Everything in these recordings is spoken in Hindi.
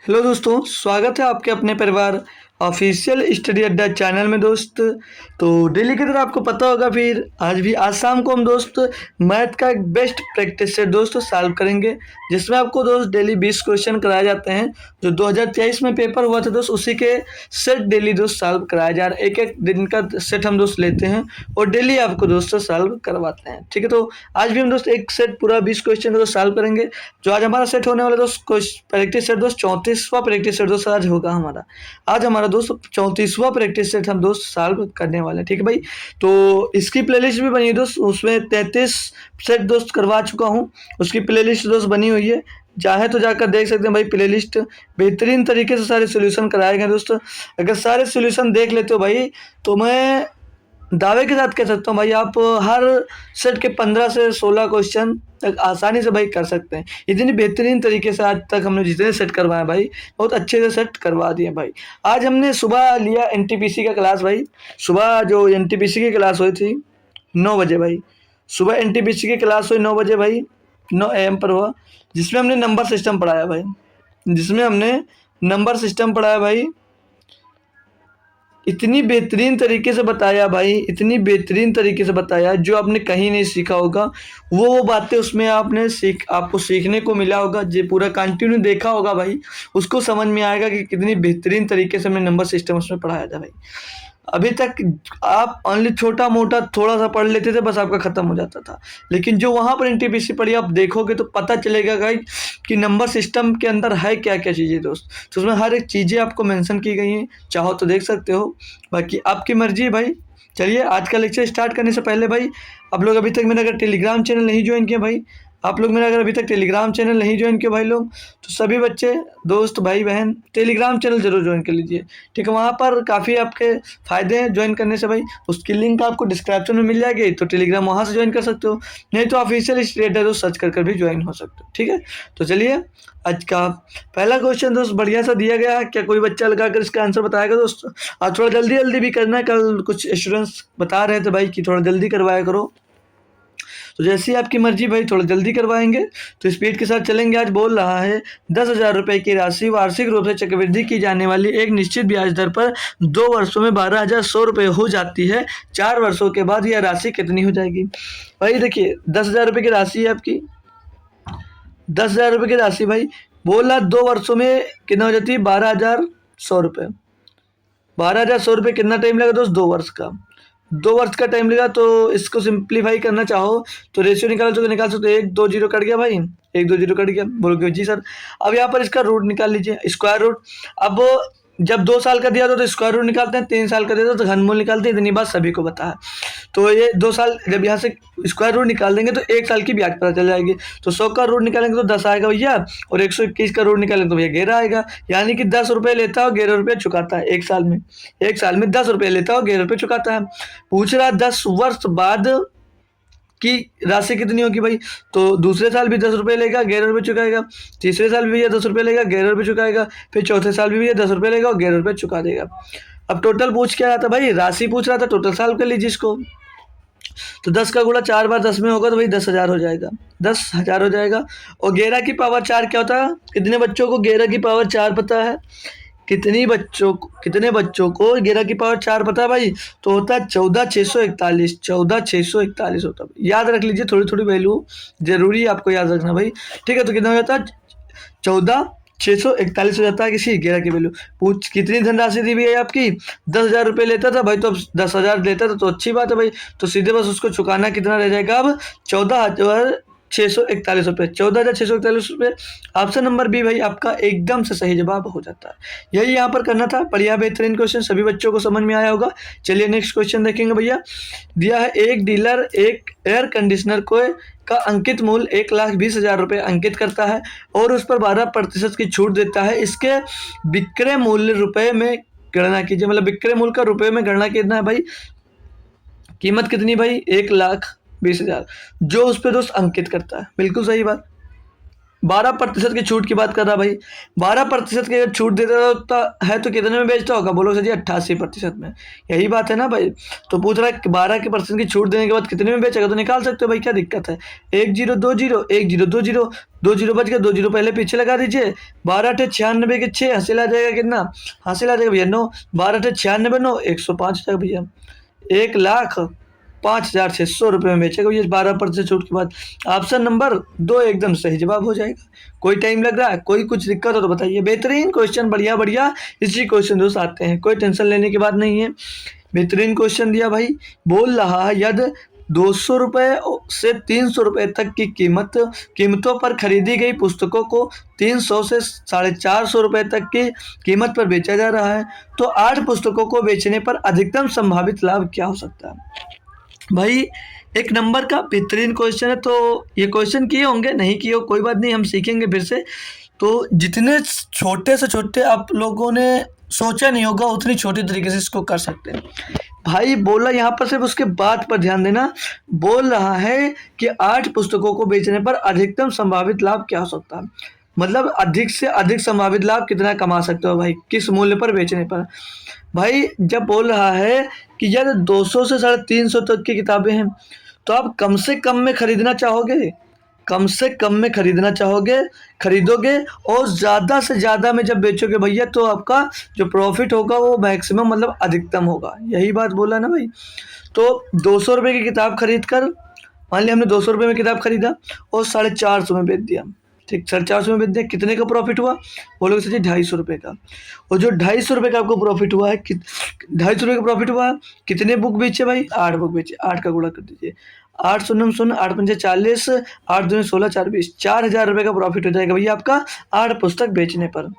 हेलो दोस्तों, स्वागत है आपके अपने परिवार ऑफिशियल स्टडी अड्डा चैनल में दोस्त। तो डेली की तरह आपको पता होगा, फिर आज शाम को हम दोस्त मैथ का एक बेस्ट प्रैक्टिस सेट दोस्तों सॉल्व करेंगे, जिसमें आपको दोस्त डेली 20 क्वेश्चन कराए जाते हैं। जो 2023 में पेपर हुआ था दोस्त, उसी के सेट डेली दोस्त सॉल्व कराया जा रहा है। एक एक दिन का सेट हम दोस्त लेते हैं और डेली आपको दोस्तों सॉल्व करवाते हैं। ठीक है, तो आज भी हम दोस्त एक सेट पूरा 20 क्वेश्चन दोस्त सॉल्व करेंगे। जो आज हमारा सेट होने वाला दोस्त प्रैक्टिस सेट दोस्त 34वां प्रैक्टिस सेट दोस्त आज होगा हमारा। आज हमारा दोस्त 34वां प्रैक्टिस सेट हम दोस्त सॉल्व करने वाले हैं। ठीक है भाई, तो इसकी प्लेलिस्ट भी बनी है दोस्त, उसमें 33 सेट दोस्त करवा चुका हूँ। उसकी प्लेलिस्ट दोस्त बनी हुई है, चाहे तो जाकर देख सकते हैं भाई। प्लेलिस्ट बेहतरीन तरीके से सारे सोल्यूशन कराए गए दोस्त। अगर सारे सोल्यूशन देख लेते हो भाई, तो मैं दावे के साथ कह सकता हूँ भाई, आप हर सेट के 15 से 16 क्वेश्चन तक आसानी से भाई कर सकते हैं। इतनी बेहतरीन तरीके से आज तक हमने जितने सेट करवाए भाई, बहुत अच्छे से सेट करवा दिए भाई। आज हमने सुबह लिया एनटीपीसी का क्लास भाई। सुबह जो एनटीपीसी की क्लास हुई थी 9 बजे भाई। सुबह एनटीपीसी की क्लास हुई 9 बजे भाई, 9 AM पर हुआ, जिसमें हमने नंबर सिस्टम पढ़ाया भाई। इतनी बेहतरीन तरीके से बताया भाई, इतनी बेहतरीन तरीके से बताया जो आपने कहीं नहीं सीखा होगा। वो बातें उसमें आपको सीखने को मिला होगा। जो पूरा कंटिन्यू देखा होगा भाई, उसको समझ में आएगा कि कितनी बेहतरीन तरीके से हमने नंबर सिस्टम उसमें पढ़ाया था भाई। अभी तक आप ओनली छोटा मोटा थोड़ा सा पढ़ लेते थे, बस आपका खत्म हो जाता था। लेकिन जो वहाँ पर एनटीपीसी पढ़ी आप देखोगे तो पता चलेगा गाइस कि नंबर सिस्टम के अंदर है क्या क्या चीज़ें दोस्त। तो उसमें हर एक चीज़ें आपको मेंशन की गई हैं, चाहो तो देख सकते हो, बाकी आपकी मर्जी है भाई। चलिए आज का लेक्चर स्टार्ट करने से पहले भाई, आप लोग अभी तक मेरा अगर टेलीग्राम चैनल नहीं ज्वाइन किया भाई, आप लोग मेरा अगर अभी तक टेलीग्राम चैनल नहीं ज्वाइन किया भाई लोग, तो सभी बच्चे दोस्त भाई बहन टेलीग्राम चैनल जरूर ज्वाइन कर लीजिए। ठीक है, वहाँ पर काफ़ी आपके फ़ायदे हैं ज्वाइन करने से भाई। उसकी लिंक आपको डिस्क्रिप्शन में मिल जाएगी, तो टेलीग्राम वहाँ से ज्वाइन कर सकते हो, नहीं तो ऑफिशियल स्टेटस दोस्त सर्च कर भी ज्वाइन हो सकते हो। ठीक है, तो चलिए आज का पहला क्वेश्चन दोस्त बढ़िया सा दिया गया है। क्या कोई बच्चा लगा कर इसका आंसर बताएगा दोस्त? आज थोड़ा जल्दी जल्दी भी करना है, कल कुछ स्टूडेंट्स बता रहे थे भाई कि थोड़ा जल्दी करवाया करो, तो जैसी आपकी मर्जी भाई, थोड़ा जल्दी करवाएंगे तो स्पीड के साथ चलेंगे। आज बोल रहा है 10,000 रुपये की राशि वार्षिक रूप से चक्रवृद्धि की जाने वाली एक निश्चित ब्याज दर पर 2 वर्षों में 12,100 रुपये हो जाती है। 4 वर्षों के बाद यह राशि कितनी हो जाएगी? भाई देखिए, 10,000 रुपये की राशि है आपकी, 10,000 रुपये की राशि भाई। बोला 2 वर्षों में कितना हो जाती है? 12,100 रुपये। 12,100 रुपये कितना टाइम लगा दोस्त? 2 वर्ष का। 2 वर्ष का टाइम लगा। तो इसको सिंप्लीफाई करना चाहो तो रेशियो निकालो तो निकाल सकते हो। 1 2 जीरो कट गया भाई, 1 2 जीरो कट गया, बोलोगे जी सर। अब यहाँ पर इसका रूट निकाल लीजिए, स्क्वायर रूट। अब जब 2 साल का दिया तो स्क्वायर रूट निकालते हैं, 3 साल का दिया तो घनमूल निकालते हैं। इतनी बात सभी को पता है। तो ये 2 साल जब यहाँ से स्क्वायर रूट निकाल देंगे तो 1 साल की ब्याज पता चल जाएगी। तो 100 का रूट निकालेंगे तो 10 आएगा भैया, और 121 का रूट निकालेंगे तो भैया 11 आएगा। यानी कि 10 रुपये लेता है और 11 रुपये चुकाता है 1 साल में। 1 साल में 10 रुपये लेता है और 11 रुपये चुकाता है। पूछ रहा 10 वर्ष बाद की राशि कितनी होगी भाई? तो दूसरे साल भी 10 रुपये लेगा, 11 रुपये चुकाएगा। तीसरे साल भी भैया 10 रुपये लेगा, 11 रुपये चुकाएगा। फिर चौथे साल भी भैया 10 रुपये लेगा और 11 रुपये चुका देगा। अब टोटल पूछ क्या रहा था भाई? राशि पूछ रहा था, टोटल साल कर लीजिए इसको। तो 10 का गुणा 4 बार 10 में होगा तो भाई 10,000 हो जाएगा, 10,000 हो जाएगा। और 11 की पावर 4 क्या होता है? कितने बच्चों को 11 की पावर 4 पता है? कितने बच्चों को 11 की पावर 4 पता है भाई? तो होता है 14,641, 14,641 होता है। याद रख लीजिए, थोड़ी थोड़ी वैल्यू जरूरी है आपको याद रखना भाई। ठीक है, तो कितना हो जाता है? 14,641 हो जाता है किसी 11 की वैल्यू। पूछ कितनी धनराशि दी हुई है आपकी? 10,000 रुपये लेता था भाई, तो अब 10,000 लेता था तो अच्छी बात है भाई। तो सीधे बस उसको चुकाना कितना रह जाएगा अब? 14,641 रुपये, 14,641 रुपये। ऑप्शन नंबर बी भाई आपका एकदम से सही जवाब हो जाता है। यही यहाँ पर करना था। बढ़िया बेहतरीन क्वेश्चन, सभी बच्चों को समझ में आया होगा। चलिए नेक्स्ट क्वेश्चन देखेंगे भैया। दिया है एक डीलर एक एयर कंडीशनर को का अंकित मूल्य 1,20,000 रुपये अंकित करता है और उस पर 12% की छूट देता है। इसके विक्रय मूल्य रुपए में गणना कीजिए। मतलब विक्रय मूल्य का रुपए में गणना कितना है भाई? कीमत कितनी भाई? 1,20,000 जो उस पर दोस्त अंकित करता है। बिल्कुल सही बात, 12% की छूट की बात कर रहा भाई। 12% की अगर छूट देता है तो कितने में बेचता होगा, बोलो सर जी 88% में। यही बात है ना भाई। तो पूछ रहा है 12% की छूट देने के बाद कितने में बेचेगा, तो निकाल सकते हो भाई, क्या दिक्कत है। 1 0 2 0 1 0 2 0 2 0 बच गया, 2 0 पहले पीछे लगा दीजिए। 12 8 96 के 6 हासिल आ जाएगा कितना, हासिल आ जाएगा भैया 9। 12 8 96 9 105 जाएगा भैया। 1,05,600 रुपये में बेचेगा भैया 12% छूट के बाद। ऑप्शन नंबर 2 एकदम सही जवाब हो जाएगा। कोई टाइम लग रहा है, कोई कुछ दिक्कत हो तो बताइए। बेहतरीन क्वेश्चन, बढ़िया बढ़िया इसी क्वेश्चन दोस्त आते हैं, कोई टेंशन लेने की बात नहीं है। बेहतरीन क्वेश्चन दिया भाई। बोल रहा है यदि 200 रुपये से 300 रुपये तक की कीमतों पर खरीदी गई पुस्तकों को 300 से 450 रुपये तक की कीमत पर बेचा जा रहा है, तो 8 पुस्तकों को बेचने पर अधिकतम संभावित लाभ क्या हो सकता है। भाई एक नंबर का बेहतरीन क्वेश्चन है। तो ये क्वेश्चन किए होंगे, नहीं किए हो कोई बात नहीं, हम सीखेंगे फिर से। तो जितने छोटे से छोटे आप लोगों ने सोचा नहीं होगा उतनी छोटी तरीके से इसको कर सकते हैं भाई। बोला यहाँ पर सिर्फ उसके बात पर ध्यान देना। बोल रहा है कि 8 पुस्तकों को बेचने पर अधिकतम संभावित लाभ क्या हो सकता है, मतलब अधिक से अधिक संभावित लाभ कितना कमा सकते हो भाई, किस मूल्य पर बेचने पर। भाई जब बोल रहा है कि यार 200 से 350 तक की किताबें हैं, तो आप कम से कम में खरीदना चाहोगे, कम से कम में खरीदना चाहोगे, खरीदोगे, और ज़्यादा से ज़्यादा में जब बेचोगे भैया तो आपका जो प्रॉफिट होगा वो मैक्सिमम मतलब अधिकतम होगा। यही बात बोला ना भाई। तो 200 रुपये की किताब खरीद कर, मान लिया हमने 200 रुपये में किताब खरीदा और 450 में बेच दिया, ठीक, 450 में बेच दिया, कितने का प्रॉफिट हुआ, बोलोगे सर जी 250 रुपये का। और जो 250 रुपये का आपको प्रॉफिट हुआ है, 250 रुपये का प्रॉफिट हुआ, कितने बुक बेचे भाई, 8 बुक बेचे। 8 का गुणा कर दीजिए, 8 शून्य 0 8 पंजे 40, 8 दूनी 16 4 20, 4,000 रुपये का प्रॉफिट हो जाएगा भैया आपका 8 पुस्तक बेचने पर।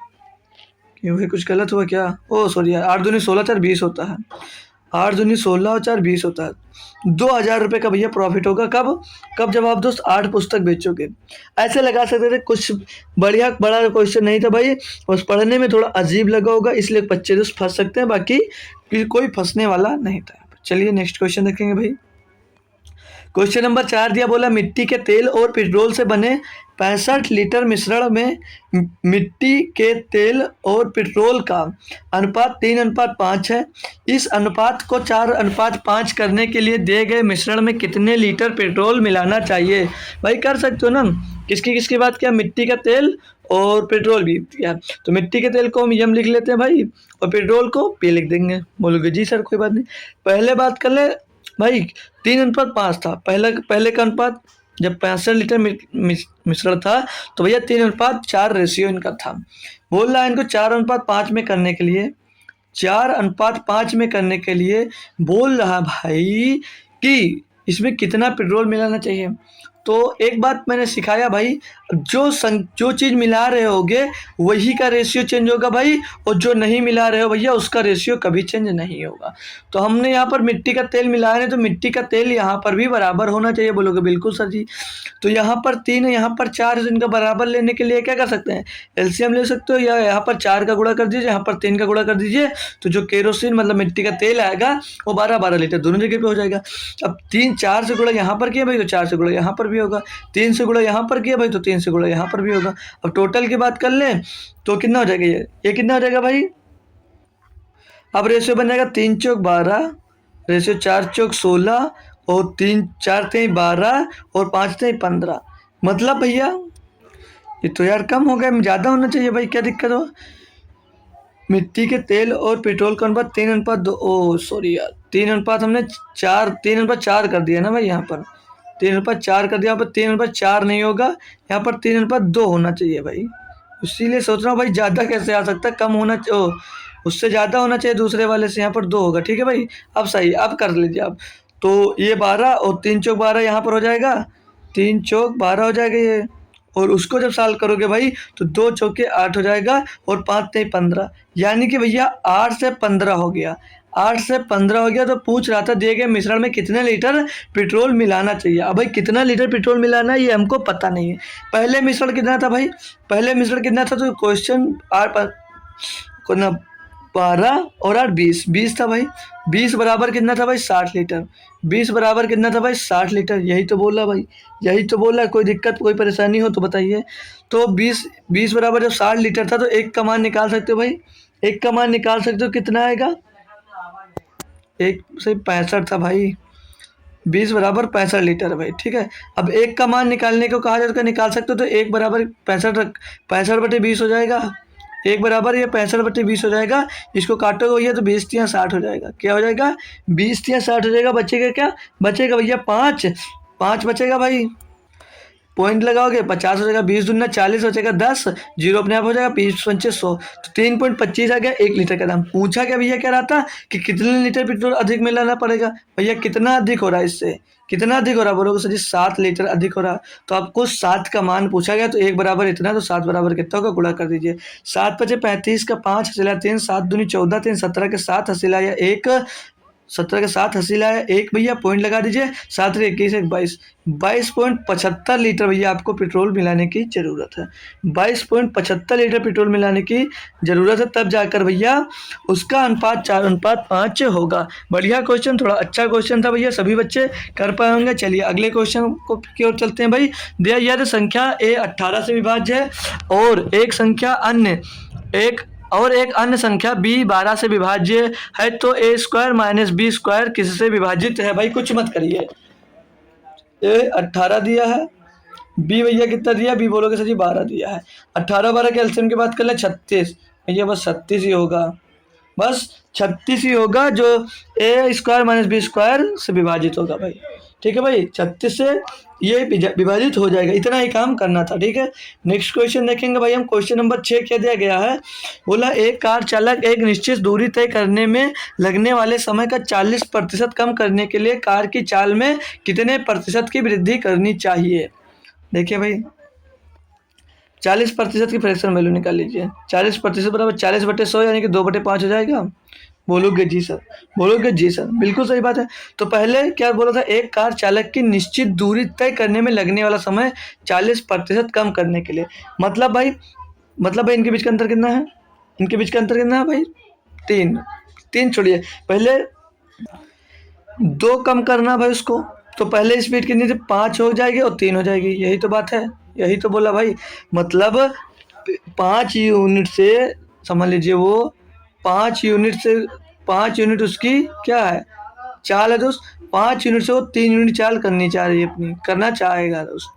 क्यों भाई कुछ गलत हुआ क्या, ओ सॉरी, 8 दूनी 16 4 20 होता है, 8 दूनी 16 और 4 20 होता है। 2,000 रुपये का भैया प्रॉफिट होगा, कब जब आप दोस्त 8 पुस्तक बेचोगे। ऐसे लगा सकते थे, कुछ बढ़िया बड़ा क्वेश्चन नहीं था भाई, बस पढ़ने में थोड़ा अजीब लगा होगा इसलिए बच्चे दोस्त फंस सकते हैं, बाकी कोई फंसने वाला नहीं था। चलिए नेक्स्ट क्वेश्चन देखेंगे भाई। क्वेश्चन नंबर 4 दिया, बोला मिट्टी के तेल और पेट्रोल से बने 65 लीटर मिश्रण में मिट्टी के तेल और पेट्रोल का अनुपात 3:5 है। इस अनुपात को 4:5 करने के लिए दिए गए मिश्रण में कितने लीटर पेट्रोल मिलाना चाहिए। भाई कर सकते हो ना, किसकी किसकी बात किया, मिट्टी का तेल और पेट्रोल भी किया। तो मिट्टी के तेल को हम यम लिख लेते हैं भाई, और पेट्रोल को पे लिख देंगे। बोलोगे जी सर कोई बात नहीं। पहले बात कर ले भाई, 3:5 था पहले का अनुपात, जब 65 लीटर मिश्रण था तो भैया 3:4 रेशियो इनका था। बोल रहा है इनको 4:5 में करने के लिए, 4:5 में करने के लिए बोल रहा भाई कि इसमें कितना पेट्रोल मिलाना चाहिए। तो एक बात मैंने सिखाया भाई, जो चीज़ मिला रहे होगे वही का रेशियो चेंज होगा भाई, और जो नहीं मिला रहे हो भैया उसका रेशियो कभी चेंज नहीं होगा। तो हमने यहाँ पर मिट्टी का तेल मिलाया है, तो मिट्टी का तेल यहाँ पर भी बराबर होना चाहिए। बोलोगे बिल्कुल सर जी। तो यहाँ पर 3 है, यहाँ पर 4 है, इनका बराबर लेने के लिए क्या कर सकते हैं, एलसीएम ले सकते हो, या यहाँ पर 4 का गुणा कर दीजिए, यहाँ पर 3 का गुणा कर दीजिए, तो जो केरोसिन मतलब मिट्टी का तेल आएगा वो 12 लीटर दोनों जगह पे हो जाएगा। अब 4 से गुणा यहाँ पर किया भाई तो 4 से गुणा यहाँ पर भी होगा, 3 से गुणा यहाँ पर किया भाई तो 3 से गुणा यहाँ पर भी होगा। अब टोटल की बात कर लें तो कितना हो जाएगा, ये कितना हो जाएगा भाई। अब रेशियो बन जाएगा 3 चौक 12, रेशियो 4 चौक 16, और 3 4 3 12, और 5 3 15। मतलब भैया ये तो यार कम हो गया, ज़्यादा होना चाहिए भाई, क्या दिक्कत हो। मिट्टी के तेल और पेट्रोल का अनुपात 3:2, ओ सॉरी यार 3:5 हमने 3:4 कर दिया ना भाई, यहाँ पर 3:4 कर दिया, यहाँ पर 3:4 नहीं होगा, यहाँ पर 3:2 होना चाहिए भाई। इसीलिए सोच रहा हूँ भाई ज़्यादा कैसे आ सकता है, कम होना चाहिए, उससे ज़्यादा होना चाहिए दूसरे वाले से, यहाँ पर 2 होगा। ठीक है भाई, अब सही, अब कर लीजिए आप। तो ये 12 और 3 चौक 12 यहाँ पर हो जाएगा, 3 चौक 12 हो जाएगा ये, और उसको जब साल करोगे भाई तो 2 चौके 8 हो जाएगा, और 5 3 15, यानी कि भैया 8 से 15 हो गया, 8 से 15 हो गया। तो पूछ रहा था दिए गए मिश्रण में कितने लीटर पेट्रोल मिलाना चाहिए। अब भाई कितना लीटर पेट्रोल मिलाना है ये हमको पता नहीं है। पहले मिश्रण कितना था भाई, पहले मिश्रण कितना था, तो क्वेश्चन 12 और 8 20, 20 था भाई। 20 बराबर कितना था भाई 60 लीटर। 20 बराबर कितना था भाई 60 लीटर। यही तो बोला भाई, यही तो बोला। कोई दिक्कत कोई परेशानी हो तो बताइए। तो 20 बराबर जब 60 लीटर था तो एक का मान निकाल सकते हो भाई। एक का मान निकाल सकते हो, कितना आएगा? एक से 65 था भाई। 20 बराबर 65 लीटर है भाई, ठीक है। अब एक का मान निकालने को कहा जाए तो निकाल सकते हो, तो एक बराबर 65/20 हो जाएगा। एक बराबर ये 65/20 हो जाएगा। इसको काटोगे भैया तो 20×60 हो जाएगा। क्या हो जाएगा? 20×60 हो जाएगा। बचेगा क्या? बचेगा भैया 5। 5 बचेगा भाई। पॉइंट लगाओगे 50 हो जाएगा। 20×2 40 बचेगा 10। जीरो अपने आप हो जाएगा। 20×5 100, तो 3.25 आ गया 1 लीटर का दाम। पूछा क्या भैया क्या रहा था कि कितने लीटर पेट्रोल अधिक में लाना पड़ेगा। भैया कितना अधिक हो रहा है इससे, कितना अधिक हो रहा है? बोलोगे सर जी 7 लीटर अधिक हो रहा। तो आपको 7 का मान पूछा गया, तो एक बराबर इतना, तो 7 बराबर कितना होगा गुणा कर दीजिए। 7×5 35 का 5 हसीला 3, 7×2 14 3 17 के 7 हसीला या 1, 17 के 7 हसीला है 1 भैया। पॉइंट लगा दीजिए। 7×3 = 21 1 22, 22.75 लीटर भैया आपको पेट्रोल मिलाने की ज़रूरत है। 22.75 लीटर पेट्रोल मिलाने की ज़रूरत है, तब जाकर भैया उसका अनुपात 4:5 होगा। बढ़िया क्वेश्चन, थोड़ा अच्छा क्वेश्चन था भैया, सभी बच्चे कर पाए होंगे। चलिए अगले क्वेश्चन को की ओर चलते हैं भाई। दिया यदि संख्या ए 18 से विभाज्य है और एक अन्य संख्या b 12 से विभाज्य है, तो a² - b² किससे विभाजित है? भाई कुछ मत करिए। ए 18 दिया है, बी भैया कितना दिया? बी बोलोगे सर जी 12 दिया है। 18 12 के एलसीएम की बात कर ले 36, भैया बस 36 ही होगा। बस 36 ही होगा जो a² - b² से विभाजित होगा भाई। ठीक है भाई, 36 से ये विभाजित हो जाएगा। इतना ही काम करना था, ठीक है। नेक्स्ट क्वेश्चन देखेंगे भाई हम। क्वेश्चन नंबर 6 क्या दिया गया है? बोला एक कार चालक एक निश्चित दूरी तय करने में लगने वाले समय का 40% कम करने के लिए कार की चाल में कितने प्रतिशत की वृद्धि करनी चाहिए? देखिए भाई 40% की फ्रैक्शन वैल्यू निकाल लीजिए। 40% बराबर 40/100 यानी कि 2/5 हो जाएगा। बोलोगे जी सर, बोलोगे जी सर, बिल्कुल सही बात है। तो पहले क्या बोला था? एक कार चालक की निश्चित दूरी तय करने में लगने वाला समय 40% कम करने के लिए। मतलब भाई इनके बीच का अंतर कितना है? इनके बीच का अंतर कितना है भाई? 3 छोड़िए, पहले 2 कम करना भाई उसको। तो पहले स्पीड कितनी थी? 5 हो जाएगी और 3 हो जाएगी। यही तो बात है, यही तो बोला भाई। मतलब 5 यूनिट से समझ लीजिए, वो 5 यूनिट उसकी क्या है? चाल है दोस्त। 5 यूनिट से वो 3 यूनिट चाल करनी चाह रही है, अपनी करना चाहेगा दोस्त,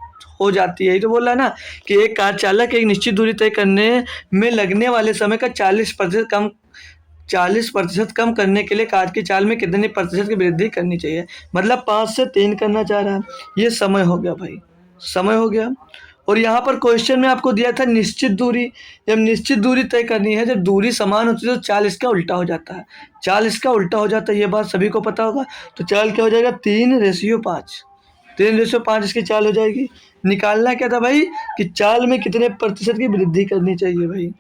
हो जाती है। यही तो बोल रहा है ना कि एक कार चालक एक निश्चित दूरी तय करने में लगने वाले समय का 40% कम करने के लिए कार की चाल में कितने प्रतिशत की वृद्धि करनी चाहिए। मतलब 5 से 3 करना चाह रहा है। ये समय हो गया भाई, समय हो गया। और यहाँ पर क्वेश्चन में आपको दिया था निश्चित दूरी। जब निश्चित दूरी तय करनी है, जब दूरी समान होती है तो चाल इसका उल्टा हो जाता है। चाल इसका उल्टा हो जाता है, ये बात सभी को पता होगा। तो चाल क्या हो जाएगा? 3:5। 3:5 इसकी चाल हो जाएगी। निकालना क्या था भाई कि चाल में कितने प्रतिशत की वृद्धि करनी चाहिए भाई।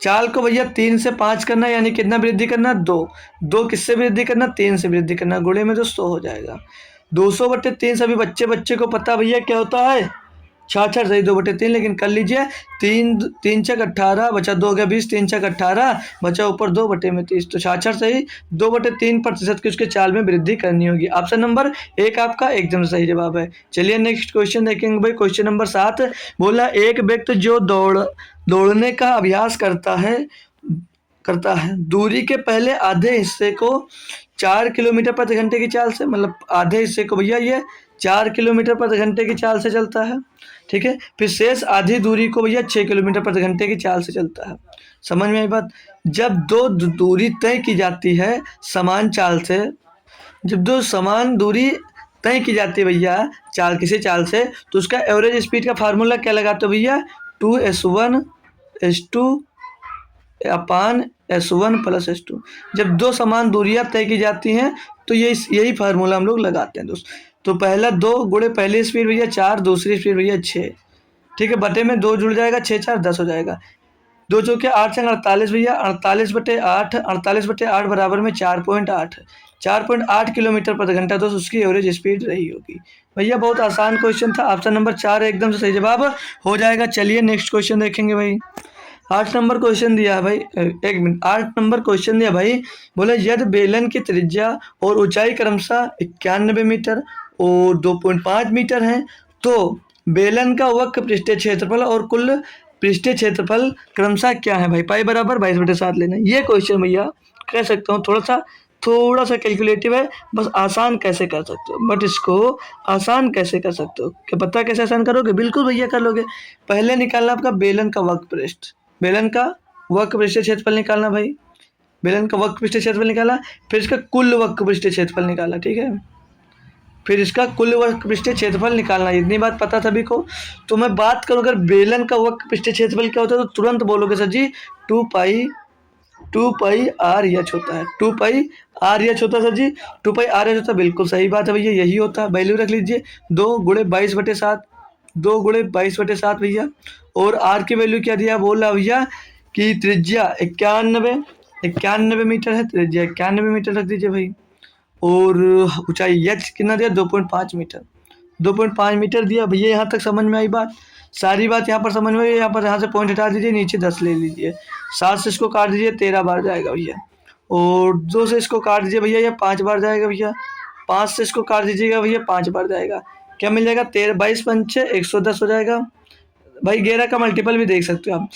चाल को भैया 3 से 5 करना, यानी कितना वृद्धि करना? 2 किससे वृद्धि करना? 3 से वृद्धि करना। गुणे में तो 100 हो जाएगा। 200/3 सभी बच्चे को पता भैया क्या होता है? 66 सही 2/3, लेकिन कर लीजिए 3 छक 18 बचा 2 गया 20, 3 छक 18 बचा ऊपर 2/30, तो 66 सही 2/3% की उसके चाल में वृद्धि करनी होगी। ऑप्शन नंबर 1 आपका एकदम सही जवाब है। चलिए नेक्स्ट क्वेश्चन देखेंगे भाई। क्वेश्चन नंबर 7 बोला एक व्यक्ति जो दौड़ने का अभ्यास करता है दूरी के पहले आधे हिस्से को 4 किलोमीटर प्रति घंटे की चाल से, मतलब आधे हिस्से को भैया ये 4 किलोमीटर प्रति घंटे की चाल से चलता है, ठीक है। फिर शेष आधी दूरी को भैया 6 किलोमीटर प्रति घंटे की चाल से चलता है। समझ में आई बात? जब दो दूरी तय की जाती है समान चाल से, जब दो समान दूरी तय की जाती है भैया किसी चाल से, तो उसका एवरेज स्पीड का फार्मूला क्या लगाते हो भैया? 2s1s2/s1 + s2। जब दो समान दूरियां तय की जाती हैं तो यही फार्मूला हम लोग लगाते हैं दोस्त। तो पहला 2 गुणे पहली स्पीड भैया 4, दूसरी स्पीड भैया 6, ठीक है। बटे में 2 जुड़ जाएगा, 6 4 10 हो जाएगा। 2 चौके 8 से 48 भैया, 48/8, 48/8 बराबर में 4.8, 4.8 किलोमीटर प्रति घंटा दोस्त उसकी एवरेज स्पीड रही होगी। भैया बहुत आसान क्वेश्चन था। ऑप्शन नंबर 4 एकदम से सही जवाब हो जाएगा। चलिए नेक्स्ट क्वेश्चन देखेंगे भाई। 8 नंबर क्वेश्चन दिया है भाई, एक मिनट, 8 नंबर क्वेश्चन दिया भाई। बोले यदि बेलन की त्रिज्या और ऊंचाई क्रमशः 91 मीटर और 2.5 मीटर है, तो बेलन का वक्र पृष्ठीय क्षेत्रफल और कुल पृष्ठीय क्षेत्रफल क्रमशः क्या है भाई। पाई बराबर 22/7 लेना है। ये क्वेश्चन भैया कह सकता हूँ थोड़ा सा कैलकुलेटिव है, बस आसान कैसे कर सकते हो, बट इसको आसान कैसे कर सकते हो, क्या पता कैसे आसान करोगे? बिल्कुल भैया कर लोगे। पहले निकालना आपका बेलन का वक्र पृष्ठ, बेलन का वक्र पृष्ठीय क्षेत्रफल निकालना भाई, बेलन का वक्र पृष्ठीय क्षेत्रफल निकाला, फिर इसका कुल वक्र पृष्ठीय क्षेत्रफल निकाला, ठीक है, फिर इसका कुल वक्र पृष्ठीय क्षेत्रफल निकालना। इतनी बात पता सभी को। तो मैं बात करूँ अगर बेलन का वक्र पृष्ठीय क्षेत्रफल क्या होता है, तो तुरंत बोलोगे सर जी 2 पाई आर एच होता है, 2 पाई आर एच होता है सर जी, 2 पाई आर एच होता है। बिल्कुल सही बात है भैया, यही होता है। वैल्यू रख लीजिए 2 × 22/7, 2 × 22/7 भैया। और आर की वैल्यू क्या दिया, बोल रहा भैया कि त्रिज्या 91 मीटर है, त्रिज्या 91 मीटर रख दीजिए भाई। और ऊंचाई एच कितना दिया, 2.5 मीटर, 2.5 मीटर दिया भैया। यहाँ तक समझ में आई बात, सारी बात यहाँ पर समझ में आई। यहाँ से पॉइंट हटा दीजिए, नीचे 10 ले लीजिए, 7 से इसको काट दीजिए, 13 बार जाएगा भैया। और 2 से इसको काट दीजिए भैया, ये 5 बार जाएगा भैया। 5 से इसको काट दीजिएगा भैया, 5 बार जाएगा। क्या मिल जाएगा, 13 22 पंचे 110 हो जाएगा भाई। 11 का मल्टीपल भी देख सकते हो आप।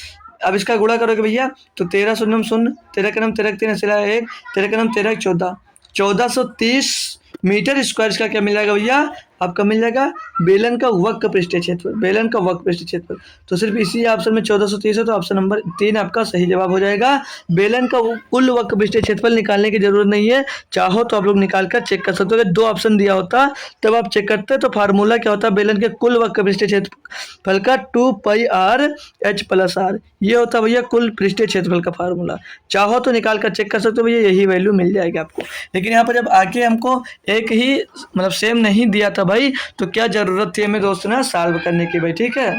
अब इसका गुणा करोगे भैया तो 13 शून्यम शून्य, 13 का नाम 13 3 सिला 1, 13 का नाम 13 14, 1430 मीटर स्क्वायर इसका क्या मिल जाएगा भैया, आपका मिल जाएगा बेलन का वक्र पृष्ठीय क्षेत्रफल, बेलन का वक्र पृष्ठीय क्षेत्रफल। तो सिर्फ इसी ऑप्शन में 1430 है, तो ऑप्शन नंबर 3 आपका सही जवाब हो जाएगा। बेलन का कुल वक्र पृष्ठीय क्षेत्रफल निकालने की जरूरत नहीं है, चाहो तो आप लोग निकाल कर चेक कर सकते हो। अगर 2 ऑप्शन दिया होता तब आप चेक करते, तो फार्मूला क्या होता है, बेलन के कुल वक्र पृष्ठीय क्षेत्रफल का 2 पाई r h + r, ये होता है भैया कुल पृष्ठीय क्षेत्रफल का फार्मूला। चाहो तो निकाल कर चेक कर सकते हो भैया, यही वैल्यू मिल जाएगी आपको। लेकिन यहाँ पर जब आके हमको एक ही मतलब सेम नहीं दिया था भाई, तो क्या जरूरत थी हमें दोस्तों ना सॉल्व करने की भाई, ठीक है।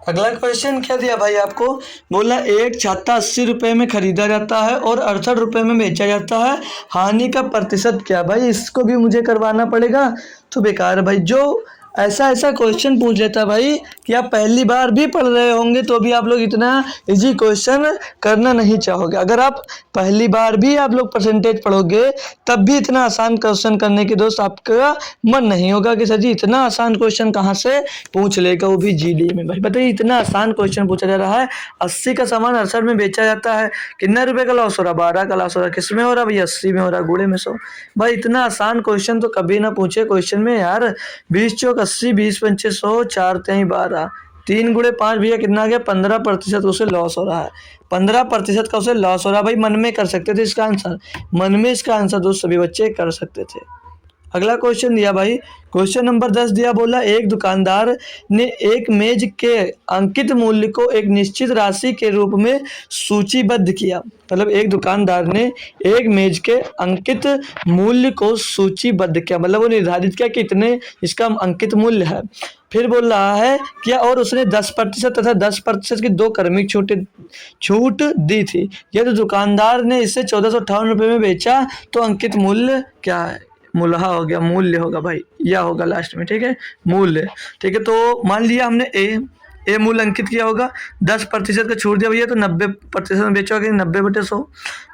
अगला क्वेश्चन क्या दिया भाई आपको, बोला एक छाता 80 रुपये में खरीदा जाता है और 68 रुपये में बेचा जाता है, हानि का प्रतिशत क्या। भाई इसको भी मुझे करवाना पड़ेगा, तो बेकार है भाई। जो ऐसा क्वेश्चन पूछ लेता भाई कि आप पहली बार भी पढ़ रहे होंगे तो भी आप लोग इतना इजी क्वेश्चन करना नहीं चाहोगे। अगर आप पहली बार भी आप लोग परसेंटेज पढ़ोगे तब भी इतना आसान क्वेश्चन करने की दोस्त आपका मन नहीं होगा कि सर जी इतना आसान क्वेश्चन कहाँ से पूछ लेगा, वो भी जीडी में। भाई बताइए इतना आसान क्वेश्चन पूछा जा रहा है, 80 का सामान 68 में बेचा जाता है, कितने रुपए का लॉस हो रहा, 12 का लॉस हो रहा। किस में हो रहा भाई, 80 में हो रहा, गुणे में 100। भाई इतना आसान क्वेश्चन तो कभी ना पूछे क्वेश्चन में यार। 20 चौक 80, 20 पंचे 100, 4 3 12, 3 × 5 भैया कितना आ गया, 15% उसे लॉस हो रहा है, 15% का उसे लॉस हो रहा है। भाई मन में कर सकते थे इसका आंसर, मन में इसका आंसर दोस्त सभी बच्चे कर सकते थे। अगला क्वेश्चन दिया भाई, क्वेश्चन नंबर 10 दिया, बोला एक दुकानदार ने एक मेज के अंकित मूल्य को एक निश्चित राशि के रूप में सूचीबद्ध किया। मतलब एक दुकानदार ने एक मेज के अंकित मूल्य को सूचीबद्ध किया, मतलब वो निर्धारित किया कि इतने इसका अंकित मूल्य है। फिर बोल रहा है क्या, और उसने 10% तथा 10% की 2 क्रमिक छूट दी थी। यदि दुकानदार ने इसे 1458 रुपये में बेचा तो अंकित मूल्य क्या है, मूल्हा हो गया, मूल्य होगा भाई, या होगा लास्ट में, ठीक है, मूल्य, ठीक है। तो मान लिया हमने ए मूल्य अंकित किया होगा, 10% का छूट दिया भैया तो 90% में बेचा होगा, 90/100।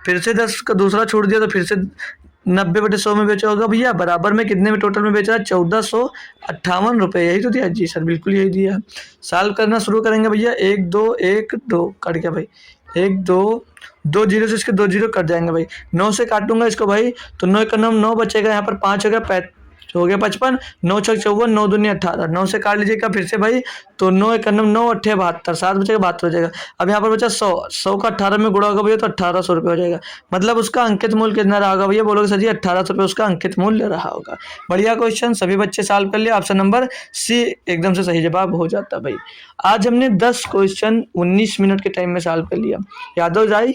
फिर से 10 का दूसरा छूट दिया तो फिर से 90/100 में बेचा होगा भैया, बराबर में कितने में टोटल में बेचा है, 1458 रुपये। यही तो दिया जी सर, बिल्कुल यही दिया। सॉल्व करना शुरू करेंगे भैया, 1 2 1 2 कट गया भाई, 1 2 2 जीरो से इसके 2 जीरो कट जाएंगे भाई। 9 से काटूंगा इसको भाई तो 9 का 9 बचेगा, यहाँ पर 5 हो गया 55, 9 6 54, 9 दूनी 18, 9 से काट लीजिएगा फिर से भाई तो 9 1 9 8 72, 7 बचेगा 72 हो जाएगा। अब यहाँ पर बचा 100 का 18 में गुणा होगा भैया तो 1800 रुपये हो जाएगा। मतलब उसका अंकित मूल्य कितना रहा होगा भैया, बोलोगे सर जी 1800 रुपये उसका अंकित मूल्य रहा होगा। बढ़िया क्वेश्चन, सभी बच्चे सॉल्व कर लिया, ऑप्शन नंबर सी एकदम से सही जवाब हो जाता भाई। आज हमने 10 क्वेश्चन 19 मिनट के टाइम में सॉल्व कर लिया। याद हो जाए,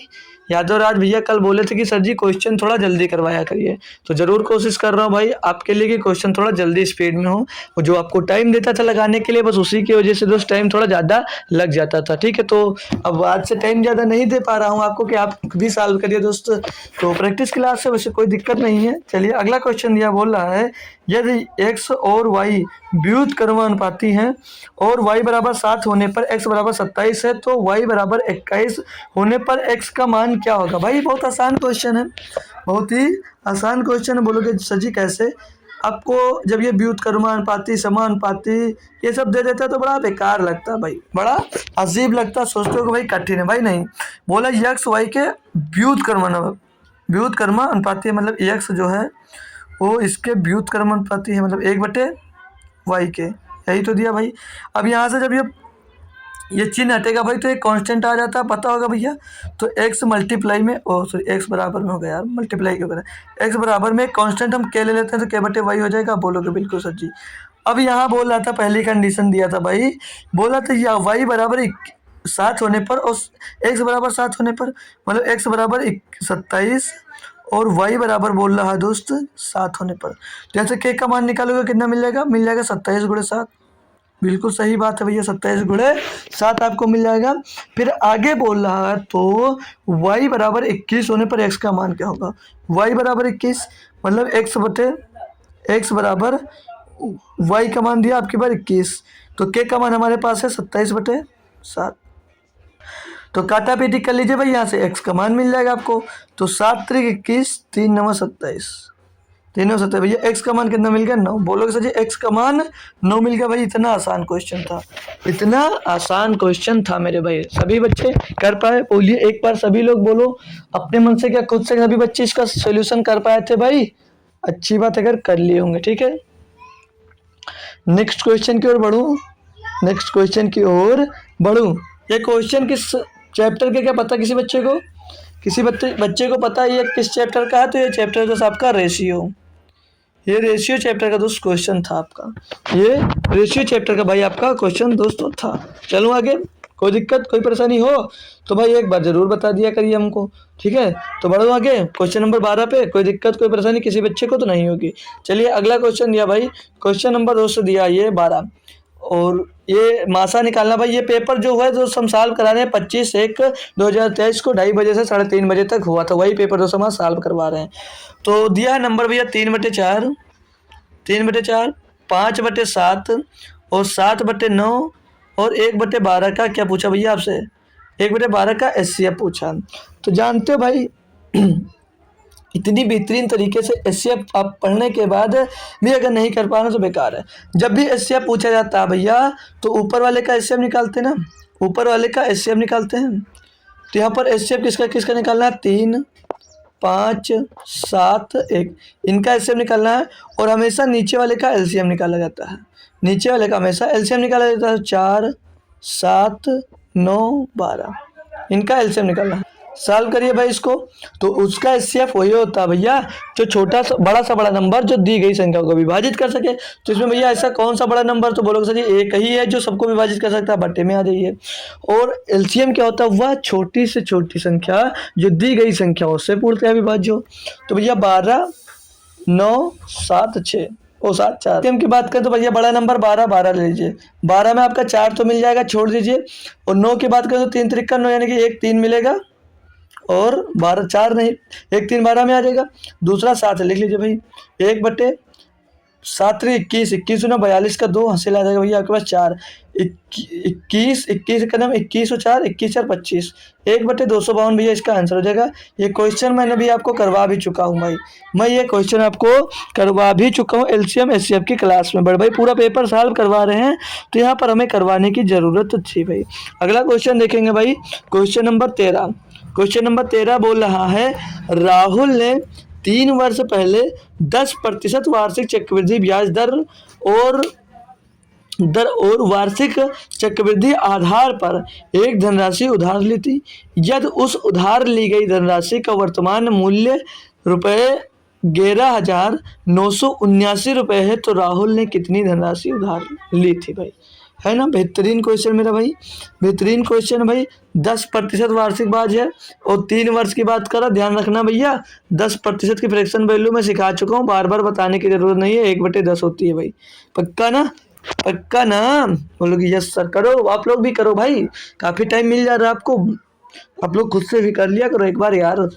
यादव राज भैया कल बोले थे कि सर जी क्वेश्चन थोड़ा जल्दी करवाया करिए, तो ज़रूर कोशिश कर रहा हूँ भाई आपके लिए कि क्वेश्चन थोड़ा जल्दी स्पीड में हो। और जो आपको टाइम देता था लगाने के लिए, बस उसी की वजह से दोस्त टाइम थोड़ा ज़्यादा लग जाता था, ठीक है। तो अब आज से टाइम ज़्यादा नहीं दे पा रहा हूँ आपको कि आप भी सॉल्व करिए दोस्त, तो प्रैक्टिस क्लास से वैसे कोई दिक्कत नहीं है। चलिए अगला क्वेश्चन दिया, बोल रहा है यदि x और y व्युत्क्रमानुपाती हैं और y बराबर 7 होने पर x बराबर 27 है, तो y बराबर 21 होने पर x का मान क्या होगा। भाई बहुत आसान क्वेश्चन है, बहुत ही आसान क्वेश्चन है। बोलोगे सर जी कैसे, आपको जब ये व्युत्क्रमानुपाती, समानुपाती ये सब दे देता है तो बड़ा बेकार लगता है भाई, बड़ा अजीब लगता है, सोचते हो कि भाई कठिन है। भाई नहीं, बोला x y के व्युत्क्रमानुपाती मतलब x जो है वो इसके व्युत्क्रमानुपाती है, मतलब 1/y के, यही तो दिया भाई। अब यहाँ से जब ये चिन्ह हटेगा भाई तो एक कांस्टेंट आ जाता है, पता होगा भैया। तो x मल्टीप्लाई में x बराबर में हो गया यार, मल्टीप्लाई क्यों करें, x बराबर में कांस्टेंट हम k ले लेते हैं तो k/y हो जाएगा। बोलोगे बिल्कुल सर जी। अब यहाँ बोल रहा था, पहली कंडीशन दिया था भाई, बोला था या y बराबर 7 होने पर और x बराबर 7 होने पर, मतलब x बराबर 27 और y बराबर बोल रहा है दोस्त 7 होने पर। जैसे k का मान निकालोगे कितना मिल जाएगा, 27 × 7, बिल्कुल सही बात है भैया, 27 × 7 आपको मिल जाएगा। फिर आगे बोल रहा है तो y बराबर 21 होने पर x का मान क्या होगा। y बराबर 21 मतलब x बराबर y का मान दिया आपके बार 21, तो k का मान हमारे पास है 27/7। तो काटा पीटी कर लीजिए भाई, यहाँ से x का मान मिल जाएगा आपको। तो 7 × 21, 3 × 9 = 27, 3 × 9 = 27। भैया x का मान कितना मिल गया, 9। बोलोगे सर जी x का मान 9 मिल गया। भाई इतना आसान क्वेश्चन था, इतना आसान क्वेश्चन था मेरे भाई, सभी बच्चे कर पाए। बोलिए एक बार सभी लोग बोलो अपने मन से, क्या खुद से सभी बच्चे इसका सोल्यूशन कर पाए थे भाई, अच्छी बात अगर कर लिए होंगे, ठीक है। नेक्स्ट क्वेश्चन की ओर बढ़ूँ, नेक्स्ट क्वेश्चन की ओर बढ़ूँ। ये क्वेश्चन किस चैप्टर के, क्या पता किसी बच्चे को, किसी बच्चे को पता है ये किस चैप्टर का है। तो ये चैप्टर दोस्त आपका रेशियो, ये रेशियो चैप्टर का दोस्त क्वेश्चन था आपका, ये रेशियो चैप्टर का भाई आपका क्वेश्चन दोस्तों था। चलो आगे, कोई दिक्कत कोई परेशानी हो तो भाई एक बार जरूर बता दिया करिए हमको, ठीक है। तो बढ़ो आगे क्वेश्चन नंबर 12 पे, कोई दिक्कत कोई परेशानी किसी बच्चे को तो नहीं होगी। चलिए अगला क्वेश्चन दिया भाई, क्वेश्चन नंबर दोस्तों दिया ये 12, और ये मासा निकालना भाई। ये पेपर जो है जो हम सॉल्व करा रहे हैं 25/1/2023 को 2:30 बजे से 3:30 बजे तक हुआ था, वही पेपर दोस्तों हम सॉल्व करवा रहे हैं। तो दिया है नंबर भैया 3/4, 3/4, 5/7 और 7/9 और 1/12 का क्या पूछा भैया आपसे, 1/12 का एचसीएफ पूछा। तो जानते हो भाई इतनी बेहतरीन तरीके से एचसीएफ आप पढ़ने के बाद भी अगर नहीं कर पा रहे तो बेकार है। जब भी एचसीएफ पूछा जाता है भैया तो ऊपर वाले का एचसीएफ निकालते ना, ऊपर वाले का एचसीएफ निकालते हैं। तो यहाँ पर एचसीएफ किसका किसका निकालना है, 3, 5, 7, 1, इनका एलसीएम निकालना है। और हमेशा नीचे वाले का एलसीएम निकाला जाता है, नीचे वाले का हमेशा एलसीएम निकाला जाता है। 4, 7, 9, 12 इनका एलसीएम निकालना है। सॉल्व करिए भाई इसको, तो उसका एचसीएफ वही होता है भैया जो छोटा सा बड़ा नंबर जो दी गई संख्या को विभाजित कर सके। तो इसमें भैया ऐसा कौन सा बड़ा नंबर, तो बोलोगे सर जी एक ही है जो सबको विभाजित कर सकता है, बट्टे में आ जाइए। और एलसीएम क्या होता है, वह छोटी से छोटी संख्या जो दी गई संख्या उससे पूर्णतः विभाज्य हो। तो भैया 12, 9, 7, 6 और 7, 4 एलसीएम की बात करें तो भैया बड़ा नंबर 12 ले लीजिए, 12 में आपका 4 तो मिल जाएगा, छोड़ दीजिए। और 9 की बात करें तो 3 × 9 यानी कि 1 3 मिलेगा, और 12 4 नहीं, 1 3 12 में आ जाएगा। दूसरा 7 लिख लीजिए भाई, 1/7 21, 21 ना 42 का 2 हासिल आ जाएगा भैया आपके पास 4, 21 का नाम 21 और 4 21 4 25, 1/252 भैया इसका आंसर हो जाएगा। ये क्वेश्चन मैंने भी आपको करवा भी चुका हूँ भाई, मैं ये क्वेश्चन आपको करवा भी चुका हूँ एलसीएम एचसीएफ की क्लास में। बड़े भाई पूरा पेपर सॉल्व करवा रहे हैं तो यहाँ पर हमें करवाने की ज़रूरत थी भाई। अगला क्वेश्चन देखेंगे भाई, क्वेश्चन नंबर 13। क्वेश्चन नंबर 13 बोल रहा है राहुल ने 3 वर्ष पहले 10% वार्षिक चक्रवृद्धि ब्याज दर और वार्षिक चक्रवृद्धि आधार पर एक धनराशि उधार ली थी। यदि उस उधार ली गई धनराशि का वर्तमान मूल्य ₹11,979 है तो राहुल ने कितनी धनराशि उधार ली थी भाई। है ना बेहतरीन क्वेश्चन मेरा भाई, बेहतरीन क्वेश्चन भाई। 10% वार्षिक ब्याज है और 3 वर्ष की बात करा, ध्यान रखना भैया। 10% की फ्रैक्शन वैल्यू मैं सिखा चुका हूँ, बार बार बताने की जरूरत नहीं है, 1/10 होती है भाई। पक्का ना, पक्का ना, बोलो कि यस सर। करो आप लोग भी करो भाई, काफी टाइम मिल जा रहा है आपको, आप लोग खुद से भी कर लिया करो एक बार यार।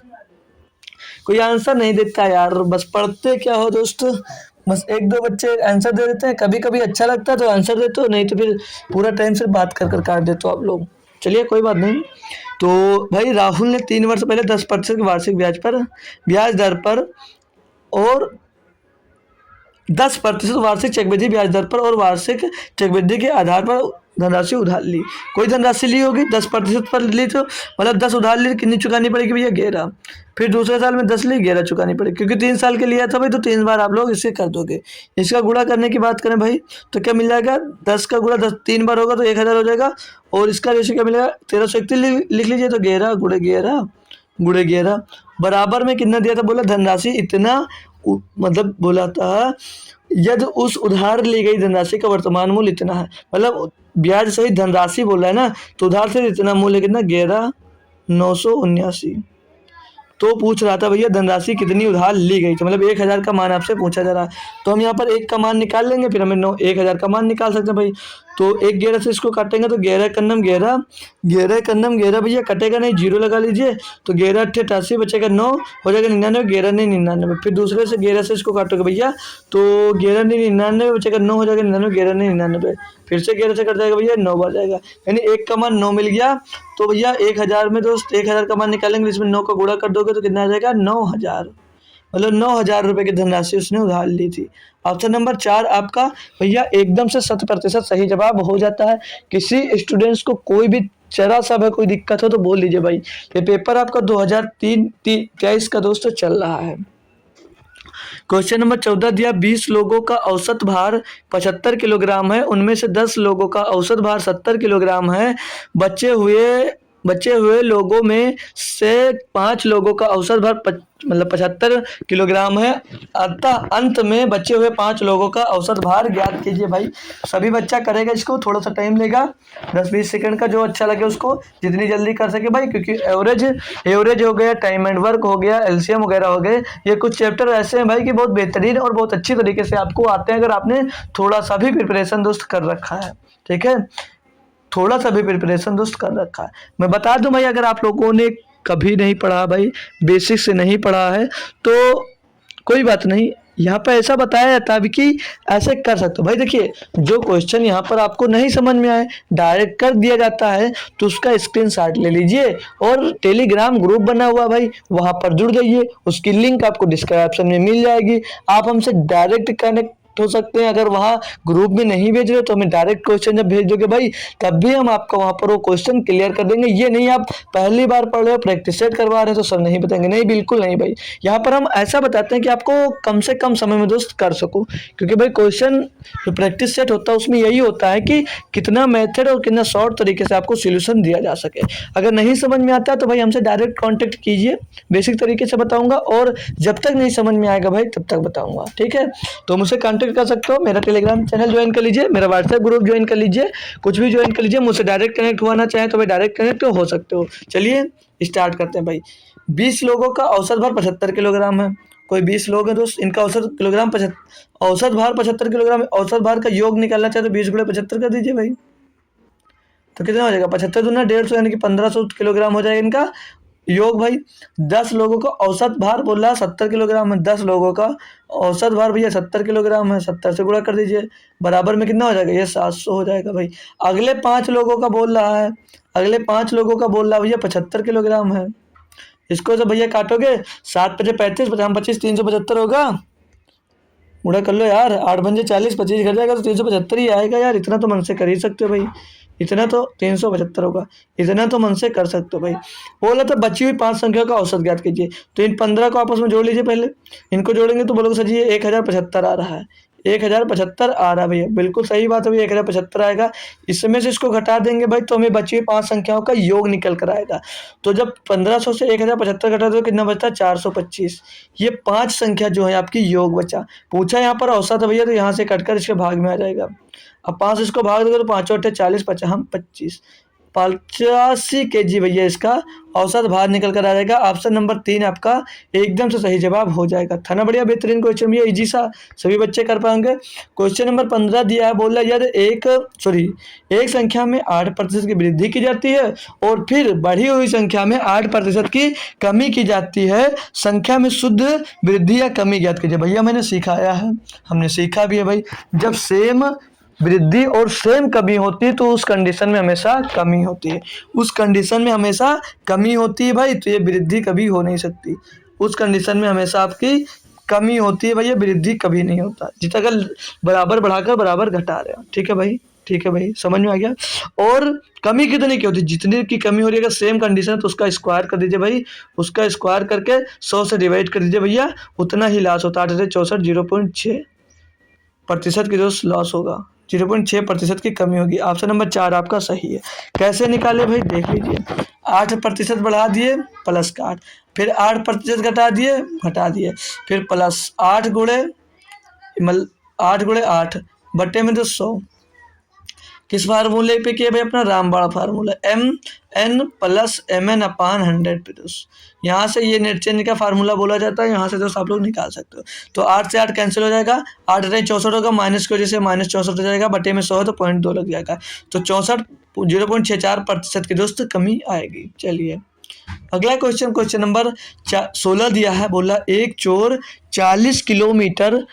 कोई आंसर नहीं देता यार, बस पढ़ते क्या हो दोस्त, बस 1-2 बच्चे आंसर दे देते हैं, कभी कभी अच्छा लगता है तो आंसर देते हो, नहीं तो फिर पूरा टाइम सिर्फ बात कर कर काट देते हो आप लोग। चलिए कोई बात नहीं। तो भाई राहुल ने 3 वर्ष पहले 10% की वार्षिक ब्याज दर पर और 10% वार्षिक चक्रवृद्धि ब्याज दर पर और वार्षिक चक्रवृद्धि के आधार पर धनराशि उधार ली। कोई धनराशि ली होगी 10% पर ली, तो मतलब 10 उधार ली, कितनी चुकानी पड़ेगी भैया? 11। फिर दूसरे साल में 10 ली, 11 चुकानी पड़ेगी, क्योंकि 3 साल के लिया था भाई, तो 3 बार आप लोग इसे कर दोगे। इसका गुणा करने की बात करें भाई, तो क्या मिल जाएगा? 10 का गुणा 10 3 बार होगा तो 1000 हो जाएगा, और इसका रेशियो क्या मिलेगा? 1331 लिख लीजिए, तो 11 गुणे 11 गुणे 11 बराबर में कितना दिया था? बोला धनराशि इतना, मतलब बोला था यदि उस उधार ली गई धनराशि का वर्तमान मूल्य इतना है, मतलब ब्याज सहित धनराशि बोला है ना, तो उधार से इतना मूल्य कितना? 11,979। तो पूछ रहा था भैया धनराशि कितनी उधार ली गई थी, मतलब 1000 का मान आपसे पूछा जा रहा है। तो हम यहाँ पर 1 का मान निकाल लेंगे, फिर हमें 1000 का मान निकाल सकते हैं भाई। तो 11 से इसको काटेंगे तो 11 कन्नम 11, 11 कन्नम 11 भैया, कटेगा नहीं, 0 लगा लीजिए, तो 11 8 88 बचेगा 9, हो जाएगा 99, 11 नहीं 99। फिर दूसरे से 11 से इसको काटोगे भैया, तो 11 नहीं 99 बचेगा 9, हो जाएगा 99, 11 नहीं 99, फिर से 11 से कट जाएगा भैया, 9 बच जाएगा, यानी 1 का मान 9 मिल गया। तो भैया 1000 में दोस्त 1000 का मान निकालेंगे, इसमें 9 का गुणा कर दोगे तो कितना आ जाएगा? 9000, मतलब 9000 रुपए की धनराशि उसने उधार ली थी। ऑप्शन नंबर 4 आपका भैया एकदम से 100% सही जवाब हो जाता है। किसी स्टूडेंट्स को कोई भी जरा सा भी कोई दिक्कत हो तो बोल लीजिए भाई, ये पेपर आपका 2023 का दोस्तों चल रहा है। क्वेश्चन नंबर 14 दिया, 20 लोगों का औसत भार 75 किलोग्राम है, उनमें से 10 लोगों का औसत भार 70 किलोग्राम है, बचे हुए लोगों में से 5 लोगों का औसत भार मतलब 75 किलोग्राम है, अतः अंत में बचे हुए 5 लोगों का औसत भार ज्ञात कीजिए। भाई सभी बच्चा करेगा इसको, थोड़ा सा टाइम लेगा, 10-20 सेकंड का, जो अच्छा लगे उसको, जितनी जल्दी कर सके भाई, क्योंकि एवरेज हो गया, टाइम एंड वर्क हो गया, एलसीएम वगैरह हो गए, ये कुछ चैप्टर ऐसे हैं भाई कि बहुत बेहतरीन और बहुत अच्छी तरीके से आपको आते हैं, अगर आपने थोड़ा सा भी प्रिपरेशन दोस्त कर रखा है। ठीक है, थोड़ा सा भी प्रिपरेशन दोस्त कर रखा है। मैं बता दूं भाई, अगर आप लोगों ने कभी नहीं पढ़ा भाई, बेसिक से नहीं पढ़ा है, तो कोई बात नहीं, यहाँ पर ऐसा बताया जाता है कि ऐसे कर सकते हो भाई। देखिए जो क्वेश्चन यहाँ पर आपको नहीं समझ में आए, डायरेक्ट कर दिया जाता है, तो उसका स्क्रीनशॉट ले लीजिए और टेलीग्राम ग्रुप बना हुआ भाई, वहाँ पर जुड़ जाइए, उसकी लिंक आपको डिस्क्रिप्शन में मिल जाएगी, आप हमसे डायरेक्ट कनेक्ट हो सकते हैं। अगर वहाँ ग्रुप में नहीं भेज रहे तो हमें डायरेक्ट क्वेश्चन जब भेज दोगे भाई, तब भी हम आपको वहाँ पर वो क्वेश्चन क्लियर कर देंगे। ये नहीं आप पहली बार पढ़ रहे हो, प्रैक्टिस सेट करवा रहे हैं तो सर नहीं बताएंगे, नहीं, बिल्कुल नहीं भाई। यहाँ पर हम ऐसा बताते हैं कि आपको कम से कम समय में दोस्त कर सको, क्योंकि भाई क्वेश्चन जो प्रैक्टिस सेट होता है उसमें यही होता है कि कितना मेथड और कितना शॉर्ट तरीके से आपको सोल्यूशन दिया जा सके। अगर नहीं समझ में आता तो भाई हमसे डायरेक्ट कॉन्टेक्ट कीजिए, बेसिक तरीके से बताऊंगा, और जब तक नहीं समझ में आएगा भाई तब तक बताऊंगा। ठीक है, तो मुझसे कॉन्टेक्ट कर सकते हो, मेरा टेलीग्राम चैनल ज्वाइन कर लीजिए, मेरा व्हाट्सएप ग्रुप ज्वाइन कर लीजिए, कुछ भी ज्वाइन कर लीजिए, मुझसे डायरेक्ट कनेक्ट हुआ ना चाहे तो भाई डायरेक्ट कनेक्ट हो सकते हो। चलिए स्टार्ट करते हैं भाई। 20 लोगों का औसत भार 75 किलोग्राम है, कोई 20 लोग हैं दोस्त, इनका औसत भार 75 किलोग्राम है। औसत भार का योग निकालना चाहे तो 20 गुणे 75 कर दीजिए भाई, तो कितना हो जाएगा? 75 दूना 150, यानी कि 1500 किलोग्राम हो जाएगा इनका योग भाई। 10 लोगों का औसत भार बोल रहा है 70 किलोग्राम है, 10 लोगों का औसत भार भैया 70 किलोग्राम है, 70 से गुणा कर दीजिए, बराबर में कितना हो जाएगा? ये 700 हो जाएगा भाई। अगले 5 लोगों का बोल रहा है, भैया 75 किलोग्राम है। इसको जब भैया काटोगे 7 पचे 35, 50 25, 375 होगा, गुणा कर लो यार, 8 पंजे 40, 25 घर जाएगा तो 375 ही आएगा यार। इतना तो मन से कर ही सकते हो भाई, इतना तो 375 होगा, इतना तो मन से कर सकते हो भाई। बोला था बची हुई 5 संख्याओं का औसत ज्ञात कीजिए, तो इन 15 को आपस में जोड़ लीजिए। पहले इनको जोड़ेंगे तो बोलोगे सर जी 1075 आ रहा है, 1075 आ रहा है भैया, बिल्कुल सही बात है भैया, 1075 आएगा। इसमें से इसको घटा देंगे भाई तो हमें बची हुई 5 संख्याओं का योग निकल कर आएगा। तो जब 1500 से 1075 घटा दो तो कितना बचता है? 425। ये 5 संख्या जो है आपकी योग बचा। पूछा यहाँ पर औसत है भैया, तो यहाँ से कटकर इसके भाग में आ जाएगा। अब 5 इसको भाग दोगे तो 5 8 40, 25 85 kg भैया इसका औसत भार निकल कर आ जाएगा। ऑप्शन नंबर 3 आपका एकदम से सही जवाब हो जाएगा। था ना बढ़िया, बेहतरीन क्वेश्चन भैया, इजी सा, सभी बच्चे कर पाएंगे। क्वेश्चन नंबर 15 दिया है, बोल रहा है यार एक संख्या में 8% की वृद्धि की जाती है और फिर बढ़ी हुई संख्या में 8% की कमी की जाती है, संख्या में शुद्ध वृद्धि या कमी ज्ञात कीजिए। भैया मैंने सिखाया है, हमने सीखा भी है भाई, जब सेम वृद्धि और सेम कमी होती है तो उस कंडीशन में हमेशा कमी होती है, उस कंडीशन में हमेशा कमी होती है भाई, तो ये वृद्धि कभी हो नहीं सकती। उस कंडीशन में हमेशा आपकी कमी होती है भैया, वृद्धि कभी नहीं होता। जितना अगर बराबर बढ़ाकर बराबर घटा रहे हो, ठीक है भाई, ठीक है भाई, समझ में आ गया। और कमी कितनी की होती है? जितनी की कमी हो रही है, अगर सेम कंडीशन है तो उसका स्क्वायर कर दीजिए भाई, उसका स्क्वायर करके 100 से डिवाइड कर दीजिए भैया, उतना ही लॉस होता है। 8 से 64, 0.6% की दोस्त लॉस होगा, 0.6% की कमी होगी। ऑप्शन नंबर 4 आपका सही है। कैसे निकाले भाई, देख लीजिए, 8% बढ़ा दिए प्लस का 8, फिर 8% घटा दिए घटा दिए, फिर प्लस 8 गुणे 8 बट्टे में 100। किस फार्मूले पे किया भाई? अपना रामबाड़ा फार्मूला, MN+MN/100 पे दोस्त। यहाँ से ये नेट चेंज का फार्मूला बोला जाता है, यहाँ से दोस्त आप लोग निकाल सकते हो। तो 8 से 8 कैंसिल हो जाएगा, 8 से 64 होगा, माइनस की वजह से -64 हो जाएगा, बटे में 100 है तो 0.2 लग जाएगा, तो 0.64% की दोस्त कमी आएगी। चलिए अगला क्वेश्चन नंबर 16 दिया है, बोला एक चोर 40 किलोमीटर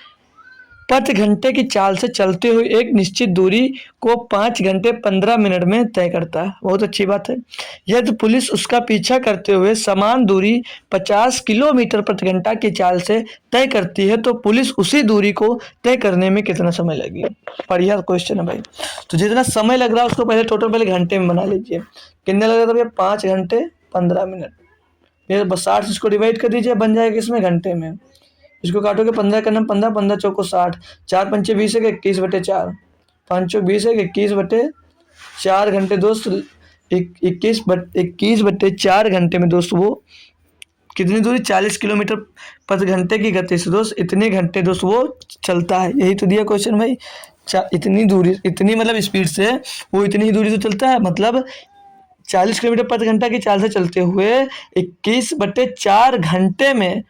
प्रति घंटे की चाल से चलते हुए एक निश्चित दूरी को 5 घंटे 15 मिनट में तय करता है। बहुत अच्छी बात है। यदि पुलिस उसका पीछा करते हुए समान दूरी 50 किलोमीटर प्रति घंटा की चाल से तय करती है तो पुलिस उसी दूरी को तय करने में कितना समय लगेगा? बढ़िया क्वेश्चन है भाई। तो जितना समय लग रहा है उसको पहले घंटे में बना लीजिए। कितने लग रहा था भैया? 5 घंटे 15 मिनट। फिर 60 इसको डिवाइड कर दीजिए, बन जाएगा इसमें घंटे में। इसको काटोगे 15 करना 15, 15 चौको 60, 4 पंचे 20 है, 21/4, 5 चौक 20 है, 21/4 घंटे दोस्त, 21/4 घंटे में दोस्त वो कितनी दूरी? 40 किलोमीटर प्रति घंटे की गति से दोस्त इतने घंटे दोस्त वो चलता है। यही तो दिया क्वेश्चन भाई, इतनी दूरी, इतनी मतलब स्पीड से वो इतनी ही दूरी तो चलता है, मतलब 40 किलोमीटर प्रति घंटा की चाल से चलते हुए 21/4 घंटे में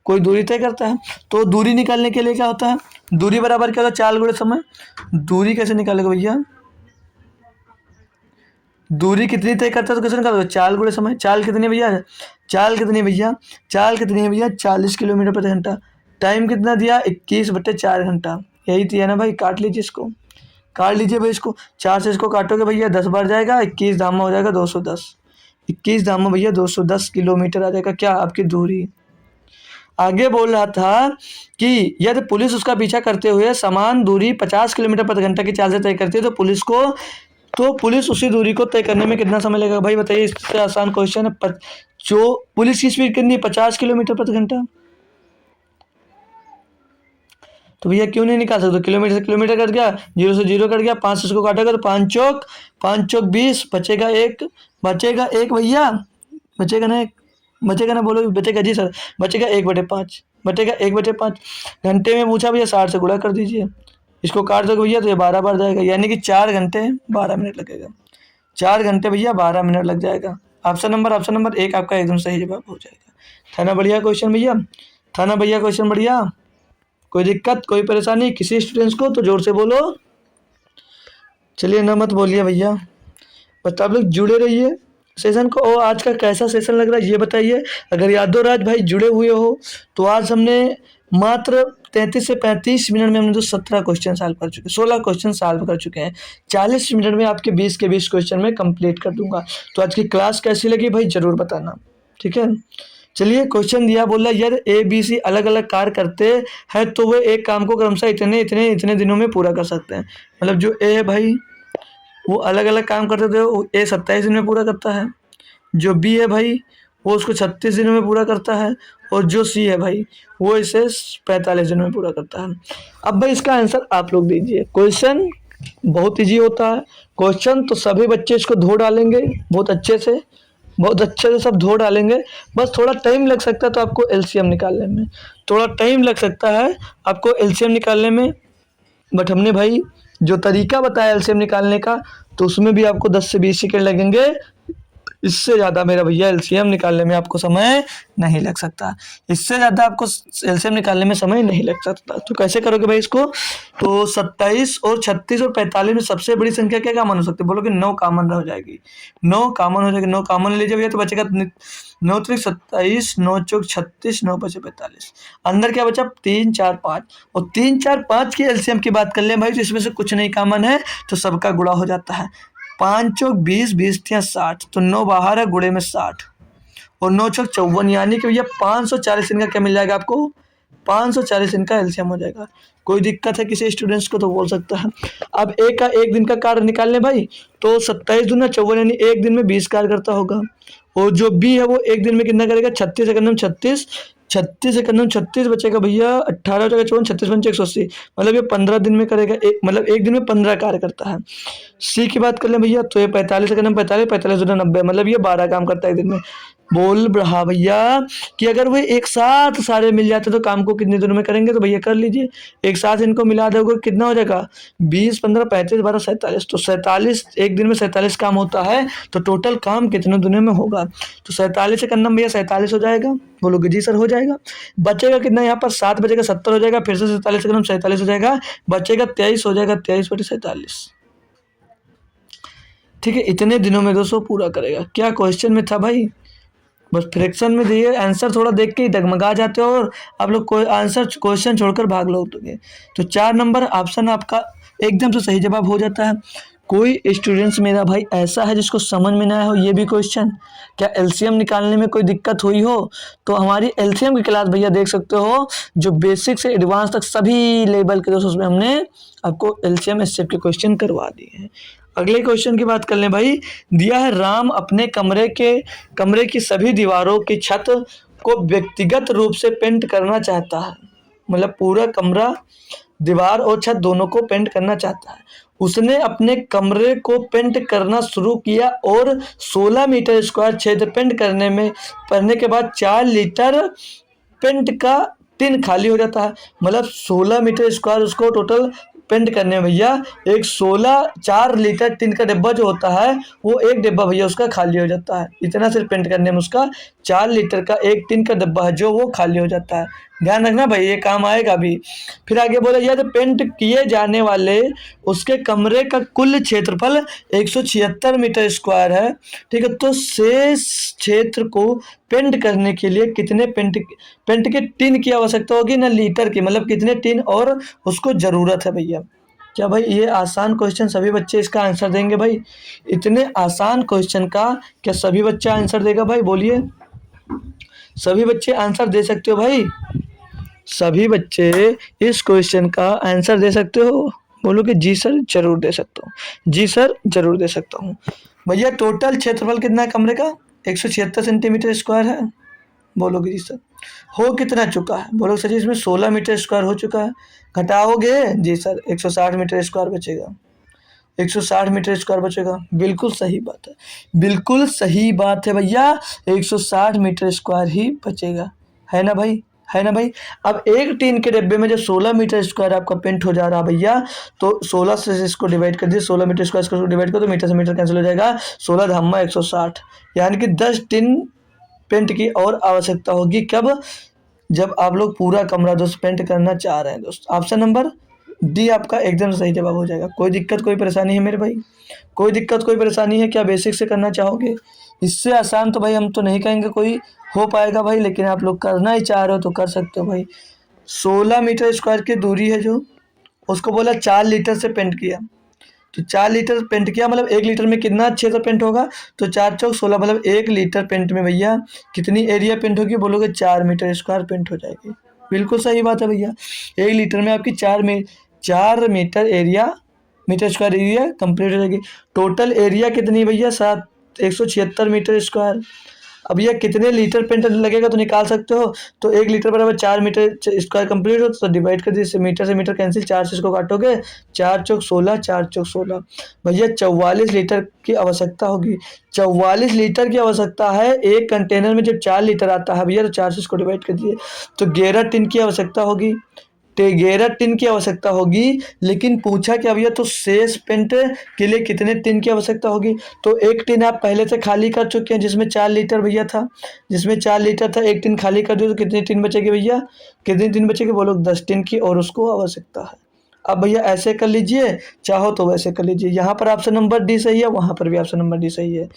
कोई दूरी तय करता है। तो दूरी निकालने के लिए क्या होता है? दूरी बराबर क्या होता है? चाल गुणे समय। दूरी कैसे निकालेगा भैया? दूरी कितनी तय करता है तो कैसे निकालोगे? चाल गुणे समय। चाल कितनी भैया? चाल कितनी भैया? चाल कितनी है भैया? 40 किलोमीटर प्रति घंटा। टाइम कितना दिया? 21/4 घंटा। यही दिया ना भाई, काट लीजिए इसको, काट लीजिए भाई इसको। 4 से इसको काटोगे भैया 10 बार जाएगा, 21 धामा हो जाएगा 210, 21 धामा भैया 210 किलोमीटर आ जाएगा क्या आपकी दूरी। आगे बोल रहा था कि यदि पुलिस उसका पीछा करते हुए समान दूरी 50 किलोमीटर प्रति घंटा की चाल से तय करती है तो पुलिस उसी दूरी को तय करने में कितना समय लगेगा? भाई बताइए, इससे आसान क्वेश्चन है। जो पुलिस की स्पीड कितनी है? 50 किलोमीटर प्रति घंटा। तो भैया क्यों नहीं निकाल सकते? किलोमीटर से किलोमीटर कट गया, 0 से 0 कट गया, 5 से इसको काटेगा तो 5 चौक 20, बचेगा एक भैया, बचेगा ना बोलो, बचेगा जी सर, बचेगा 1/5, बचेगा 1/5। घंटे में पूछा भैया, 60 से गुणा कर दीजिए, इसको काट दोगे भैया तो ये 12 बार जाएगा, यानी कि 4 घंटे 12 मिनट लगेगा। 4 घंटे भैया 12 मिनट लग जाएगा। ऑप्शन नंबर 1 आपका एकदम सही जवाब हो जाएगा। था ना बढ़िया क्वेश्चन भैया? था ना भैया क्वेश्चन बढ़िया? कोई दिक्कत, कोई परेशानी किसी स्टूडेंट्स को तो जोर से बोलो। चलिए ना मत बोलिए भैया, बस आप लोग जुड़े रहिए सेशन को। और आज का कैसा सेशन लग रहा है ये बताइए। अगर यादव राज भाई जुड़े हुए हो तो आज हमने मात्र 33 से 35 मिनट में हमने तो 17 क्वेश्चन सॉल्व कर चुके, 16 क्वेश्चन सॉल्व कर चुके हैं। 40 मिनट में आपके 20 के 20 क्वेश्चन में कंप्लीट कर दूंगा। तो आज की क्लास कैसी लगी भाई ज़रूर बताना, ठीक है। चलिए क्वेश्चन दिया, बोला यदि ABC अलग अलग कार्य करते हैं तो वे एक काम को क्रमशः इतने दिनों में पूरा कर सकते हैं। मतलब जो A है भाई वो अलग अलग काम करते थे, वो A 27 दिन में पूरा करता है। जो B है भाई वो उसको 36 दिनों में पूरा करता है, और जो सी है भाई वो इसे 45 दिनों में पूरा करता है। अब भाई इसका आंसर आप लोग दीजिए। क्वेश्चन बहुत इजी होता है, क्वेश्चन तो सभी बच्चे इसको धो डालेंगे बहुत अच्छे से सब धो डालेंगे, बस थोड़ा टाइम लग सकता है तो आपको एलसीएम निकालने में, थोड़ा टाइम लग सकता है आपको एलसीएम निकालने में। बट हमने भाई जो तरीका बताया एलसीएम निकालने का, तो उसमें भी आपको 10 से 20 सेकेंड लगेंगे, इससे ज़्यादा मेरा भैया एलसीएम निकालने में आपको समय नहीं लग सकता, इससे ज़्यादा आपको एलसीएम निकालने में समय नहीं लग सकता। तो कैसे करोगे भाई इसको? तो 27 और 36 और 45 में सबसे बड़ी संख्या क्या कॉमन हो सकती है? बोलोगे 9 कॉमन हो जाएगी, 9 कॉमन हो जाएगी, 9 कॉमन ले लीजिए भैया, तो बचेगा 9 त्रिक 27, 9 चौक 36, 9 बचे 45, अंदर क्या बचा 3 4 5, और 3 4 5 की एलसीएम की बात कर लें भाई तो इसमें से कुछ नहीं कॉमन है तो सबका गुणा हो जाता है। 5 चौक 20, 20 या 60, तो 9 बाहर है, गुणे में 60, और 9 चौक 54, यानी कि भैया 540 इनका क्या मिल जाएगा आपको? 540 इनका एलसीएम हो जाएगा। कोई दिक्कत है किसी स्टूडेंट्स को तो बोल सकता है। अब एक दिन का कार्य निकाल लें भाई, तो 27 दूना 54, यानी एक दिन में 20 कार्य करता होगा, और जो बी है वो एक दिन में कितना करेगा? 36 सेकंड में 36, 36 सेकंड में 36 बचेगा भैया, 18 हो 54, 36 पंचे 180, मतलब ये 15 दिन में करेगा, मतलब एक दिन में 15 कार्य करता है। सी की बात कर लें भैया तो ये 45 सेकंड में 45, 45 दूना 90, मतलब ये 12 काम करता है एक दिन में। बोल रहा भैया कि अगर वो एक साथ सारे मिल जाते तो काम को कितने दिनों में करेंगे? तो भैया कर लीजिए, एक साथ इनको मिला दोगे कितना हो जाएगा? 20, 15, 35, 12, 47, तो 47 एक दिन में 47 काम होता है, तो टोटल काम कितने दिनों में होगा? तो 47 से करना भैया 47 हो जाएगा। बोलोगे जी सर हो जाएगा। बचेगा कितना यहाँ पर? 7 बचेगा 70 हो जाएगा, फिर से 47 से करना 47 हो जाएगा, बचेगा 23 हो जाएगा, 23/47। ठीक है, इतने दिनों में दोस्तों पूरा करेगा। क्या क्वेश्चन में था भाई? बस फ्रैक्शन में दिए आंसर, थोड़ा देख के ही डगमगा जाते हो और आप लोग कोई आंसर क्वेश्चन छोड़कर भाग लोगे। तो 4 नंबर ऑप्शन आपका एकदम से सही जवाब हो जाता है। कोई स्टूडेंट्स मेरा भाई ऐसा है जिसको समझ में ना आया हो ये भी क्वेश्चन, क्या एलसीएम निकालने में कोई दिक्कत हुई हो, तो हमारी एलसीएम की क्लास भैया देख सकते हो, जो बेसिक से एडवांस तक सभी लेवल के दोस्तों उसमें हमने आपको एलसीएम एचसीएफ के क्वेश्चन करवा दिए हैं। अगले क्वेश्चन की बात कर लें भाई, दिया है राम अपने कमरे की सभी दीवारों की छत को व्यक्तिगत रूप से पेंट करना चाहता है, मतलब पूरा कमरा दीवार और छत दोनों को पेंट करना चाहता है। उसने अपने कमरे को पेंट करना शुरू किया और 16 मीटर स्क्वायर क्षेत्र पेंट करने के बाद 4 लीटर पेंट का टिन खाली हो जाता है, मतलब 16 मीटर स्क्वायर उसको टोटल पेंट करने में भैया एक 4 लीटर टिन का डिब्बा जो होता है वो एक डिब्बा भैया उसका खाली हो जाता है। इतना सिर्फ पेंट करने में उसका 4 लीटर का एक टिन का डिब्बा है जो वो खाली हो जाता है। ध्यान रखना भाई, ये काम आएगा भी। फिर आगे बोला यदि पेंट किए जाने वाले उसके कमरे का कुल क्षेत्रफल 176 मीटर स्क्वायर है, ठीक है, तो शेष क्षेत्र को पेंट करने के लिए कितने पेंट के टिन की आवश्यकता होगी ना लीटर की, मतलब कितने टिन और उसको ज़रूरत है भैया। क्या भाई ये आसान क्वेश्चन सभी बच्चे इसका आंसर देंगे भाई? इतने आसान क्वेश्चन का क्या सभी बच्चे आंसर देगा भाई? बोलिए, सभी बच्चे आंसर दे सकते हो भाई? सभी बच्चे इस क्वेश्चन का आंसर दे सकते हो? बोलोगे जी सर जरूर दे सकता हूँ, जी सर जरूर दे सकता हूँ। भैया टोटल क्षेत्रफल कितना है कमरे का? 176 सेंटीमीटर स्क्वायर है। बोलोगे जी सर। हो कितना चुका है? बोलोगे सर जी इसमें 16 मीटर स्क्वायर हो चुका है। घटाओगे? जी सर 160 मीटर स्क्वायर बचेगा, 160 मीटर स्क्वायर बचेगा। बिल्कुल सही बात है, बिल्कुल सही बात है भैया, 160 मीटर स्क्वायर ही बचेगा, है ना भाई? है ना भाई? अब एक टीन के डिब्बे में जब 16 मीटर स्क्वायर आपका पेंट हो जा रहा भैया, तो 16 से इसको डिवाइड कर दिए, 16 मीटर स्क्वायर इसको डिवाइड कर दो, मीटर से मीटर कैंसिल हो जाएगा, 16 धामा 160, यानी कि 10 टिन पेंट की और आवश्यकता होगी। कब? जब आप लोग पूरा कमरा दोस्त पेंट करना चाह रहे हैं दोस्त। ऑप्शन नंबर डी आपका एकदम सही जवाब हो जाएगा। कोई दिक्कत कोई परेशानी है मेरे भाई? कोई दिक्कत कोई परेशानी है? क्या बेसिक से करना चाहोगे? इससे आसान तो भाई हम तो नहीं कहेंगे कोई हो पाएगा भाई, लेकिन आप लोग करना ही चाह रहे हो तो कर सकते हो भाई। 16 मीटर स्क्वायर की दूरी है जो, उसको बोला 4 लीटर से पेंट किया, तो 4 लीटर पेंट किया मतलब 1 लीटर में कितना अच्छे से पेंट होगा? तो 4 चौक 16, मतलब 1 लीटर पेंट में भैया कितनी एरिया पेंट होगी? बोलोगे 4 मीटर स्क्वायर पेंट हो जाएगी। बिल्कुल सही बात है भैया, 1 लीटर में आपकी 4 मीटर स्क्वायर एरिया कंप्लीट हो जाएगी। टोटल एरिया कितनी भैया? 176 मीटर स्क्वायर। अब यह कितने लीटर पेंट लगेगा तो निकाल सकते हो। तो 1 लीटर बराबर 4 मीटर स्क्वायर कंप्लीट हो, तो डिवाइड कर दीजिए, से मीटर कैंसिल, 4 से इसको काटोगे, 4 चौक 16, 4 चौक 16, भैया 44 लीटर की आवश्यकता होगी। 44 लीटर की आवश्यकता है। एक कंटेनर में जब 4 लीटर आता है भैया, तो 4 से इसको डिवाइड कर दीजिए, तो 11 टिन की आवश्यकता होगी। 11 टिन की आवश्यकता होगी। लेकिन पूछा क्या भैया, तो शेष पेंट के लिए कितने टिन की आवश्यकता होगी। तो 1 टिन आप पहले से खाली कर चुके हैं, जिसमें 4 लीटर भैया था, जिसमें 4 लीटर था, 1 टिन खाली कर दो तो कितनी टिन बचेगी भैया, कितनी टिन बचेगी बोलो, 10 टिन की, और उसको आवश्यकता है। अब भैया ऐसे कर लीजिए, चाहो तो वैसे कर लीजिए। यहाँ पर ऑप्शन नंबर डी सही है, वहाँ पर भी ऑप्शन नंबर डी सही है।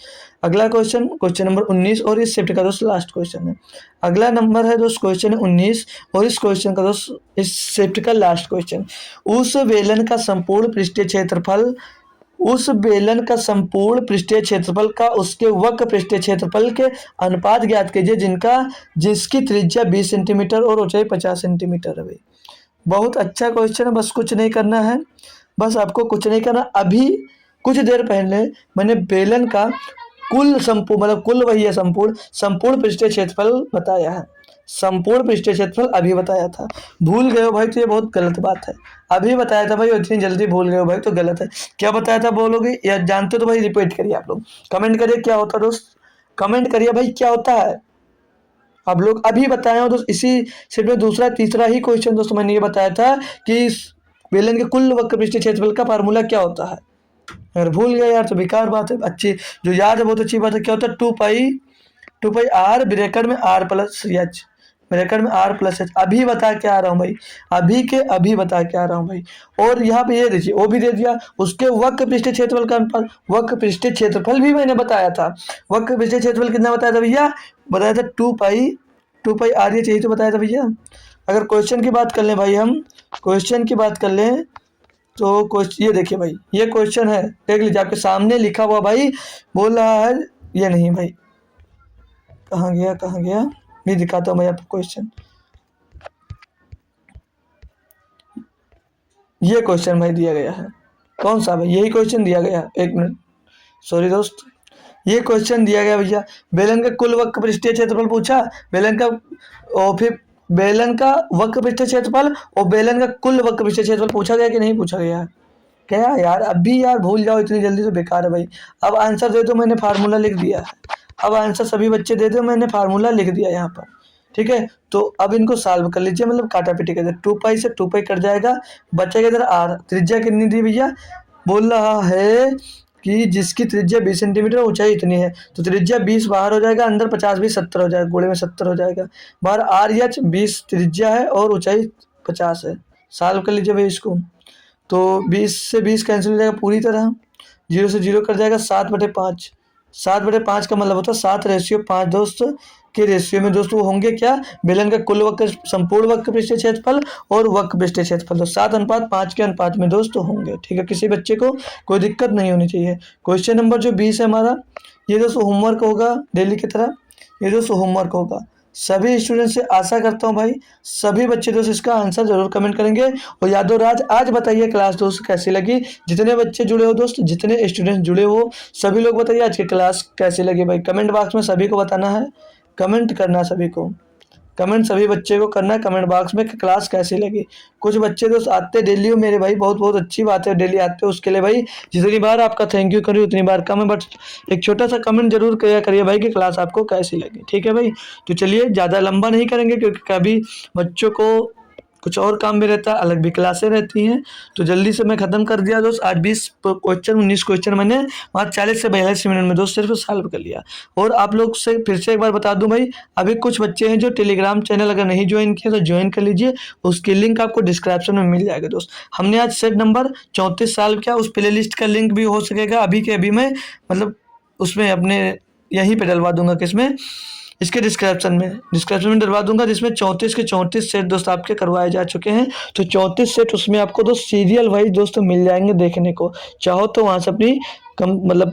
अगला क्वेश्चन, क्वेश्चन नंबर 19, और इस शिफ्ट का दोस्त लास्ट क्वेश्चन है। अगला नंबर है दोस्त क्वेश्चन 19, और इस क्वेश्चन का दोस्त इस शिफ्ट का लास्ट क्वेश्चन। उस बेलन का संपूर्ण पृष्ठीय क्षेत्रफल, उस बेलन का संपूर्ण पृष्ठीय क्षेत्रफल का उसके वक्र पृष्ठीय क्षेत्रफल के अनुपात ज्ञात कीजिए जिसकी त्रिज्या 20 सेंटीमीटर और ऊंचाई 50 सेंटीमीटर है। भाई बहुत अच्छा क्वेश्चन है, बस कुछ नहीं करना है, बस आपको कुछ नहीं करना। अभी कुछ देर पहले मैंने बेलन का कुल संपूर्ण, मतलब कुल वही है, संपूर्ण पृष्ठीय क्षेत्रफल बताया है। संपूर्ण पृष्ठीय क्षेत्रफल अभी बताया था। भूल गए हो भाई तो ये बहुत गलत बात है। अभी बताया था भाई, इतनी जल्दी भूल गए हो भाई तो गलत है। क्या बताया था बोलोगे या जानते हो तो भाई रिपीट करिए आप लोग, कमेंट करिए क्या होता है दोस्त, कमेंट करिए भाई क्या होता है। आप लोग अभी बताए हो दोस्त, इसी सेट में दूसरा तीसरा ही क्वेश्चन दोस्तों मैंने ये बताया था कि इस बेलन के कुल वक्र पृष्ठीय क्षेत्रफल का फार्मूला क्या होता है। अगर भूल गए यार तो बेकार बात है, अच्छी जो याद है बहुत अच्छी बात है। क्या होता है, 2 पाई आर ब्रैकेट में आर प्लस एच, ब्रैकेट में आर प्लस एच। अभी बता के आ रहा हूँ भाई, अभी बता के आ रहा हूँ भाई। और यहाँ पे ये देखिए, वो भी दे दिया, उसके वक्र पृष्ठीय क्षेत्रफल का अनुपात, वक्र पृष्ठीय क्षेत्रफल भी मैंने बताया था। वक्र पृष्ठीय क्षेत्रफल कितना बताया था भैया, बताया था 2 पाई आर, ये चाहिए तो बताया था भैया। अगर क्वेश्चन की बात कर लें भाई, हम क्वेश्चन की बात कर लें तो क्वेश्चन ये देखिए भाई, ये क्वेश्चन है, देख लीजिए आपके सामने लिखा हुआ भाई, बोल रहा है ये नहीं भाई, कहाँ गया, नहीं दिखाता हूँ भाई आपको क्वेश्चन। ये क्वेश्चन भाई दिया गया है, कौन सा भाई, यही क्वेश्चन दिया गया है। 1 मिनट, सॉरी दोस्त, ये क्वेश्चन दिया गया भैया। बेलन का कुल वक्र पृष्ठीय क्षेत्रफल पूछा, बेलन का, और फिर बेलन का वक्र पृष्ठीय क्षेत्रफल और बेलन का कुल वक्र पृष्ठीय क्षेत्रफल पूछा गया कि नहीं पूछा गया। क्या यार, अभी यार भूल जाओ इतनी जल्दी तो बेकार है भाई। अब आंसर दे दो, मैंने फार्मूला लिख दिया है। अब आंसर सभी बच्चे दे दो, मैंने फार्मूला लिख दिया यहाँ पर, ठीक है। तो अब इनको सॉल्व कर लीजिए, मतलब काटा पीटी कर, 2 पाई से 2 पाई कट जाएगा, बचेगा इधर आर। त्रिज्या कितनी दी भैया, बोल रहा है कि जिसकी त्रिज्या 20 सेंटीमीटर, ऊंचाई इतनी है, तो त्रिज्या 20 बाहर हो जाएगा, अंदर 50 20 70 हो जाएगा, गोले में 70 हो जाएगा। बाहर आर एच 20 त्रिज्या है और ऊंचाई 50 है। सॉल्व कर लीजिए भाई इसको, तो 20 से 20 कैंसिल हो जाएगा पूरी तरह, 0 से 0 कट जाएगा, 7/5। 7/5 का मतलब होता है 7:5 दोस्त के रेशियो में दोस्त वो होंगे क्या, बेलन का कुल वक्र, संपूर्ण वक्र पृष्ठीय क्षेत्रफल और वक्र पृष्ठीय क्षेत्रफल, तो 7:5 के अनुपात में दोस्त होंगे, ठीक है। किसी बच्चे को कोई दिक्कत नहीं होनी चाहिए। क्वेश्चन नंबर जो 20 है हमारा, ये दोस्तों होमवर्क होगा डेली की तरह, ये दोस्तों होमवर्क होगा। सभी स्टूडेंट से आशा करता हूँ भाई, सभी बच्चे दोस्त इसका आंसर जरूर कमेंट करेंगे। और यादव राज, आज बताइए क्लास दोस्त कैसी लगी, जितने बच्चे जुड़े हो दोस्त, जितने स्टूडेंट जुड़े हो, सभी लोग बताइए आज की क्लास कैसी लगी भाई। कमेंट बॉक्स में सभी को बताना है, कमेंट करना सभी को, कमेंट सभी बच्चे को करना है कमेंट बॉक्स में कि क्लास कैसी लगी। कुछ बच्चे दोस्त आते डेली हो मेरे भाई, बहुत बहुत अच्छी बात है, डेली आते हो, उसके लिए भाई जितनी बार आपका थैंक यू करिए उतनी बार कम है। बट एक छोटा सा कमेंट जरूर किया करिए भाई कि क्लास आपको कैसी लगी, ठीक है भाई। तो चलिए ज़्यादा लंबा नहीं करेंगे, क्योंकि कभी बच्चों को कुछ और काम भी रहता है, अलग भी क्लासें रहती हैं, तो जल्दी से मैं ख़त्म कर दिया दोस्त। आज 20 क्वेश्चन 19 क्वेश्चन मैंने वहाँ 40 से 42 मिनट में दोस्त सिर्फ सॉल्व कर लिया। और आप लोग से फिर से एक बार बता दूं भाई, अभी कुछ बच्चे हैं जो टेलीग्राम चैनल अगर नहीं ज्वाइन किया तो ज्वाइन कर लीजिए, उसकी लिंक आपको डिस्क्रिप्शन में मिल जाएगा दोस्त। हमने आज सेट नंबर 34 सॉल्व किया, उस प्ले लिस्ट का लिंक भी हो सकेगा अभी के अभी मैं, मतलब उसमें अपने यहीं पर डलवा दूंगा, किसमें, इसके डिस्क्रिप्शन में डलवा दूंगा, जिसमें 34 के 34 सेट दोस्त आपके करवाए जा चुके हैं। तो 34 सेट उसमें आपको दोस्त सीरियल वाइज दोस्तों मिल जाएंगे देखने को, चाहो तो वहाँ से अपनी मतलब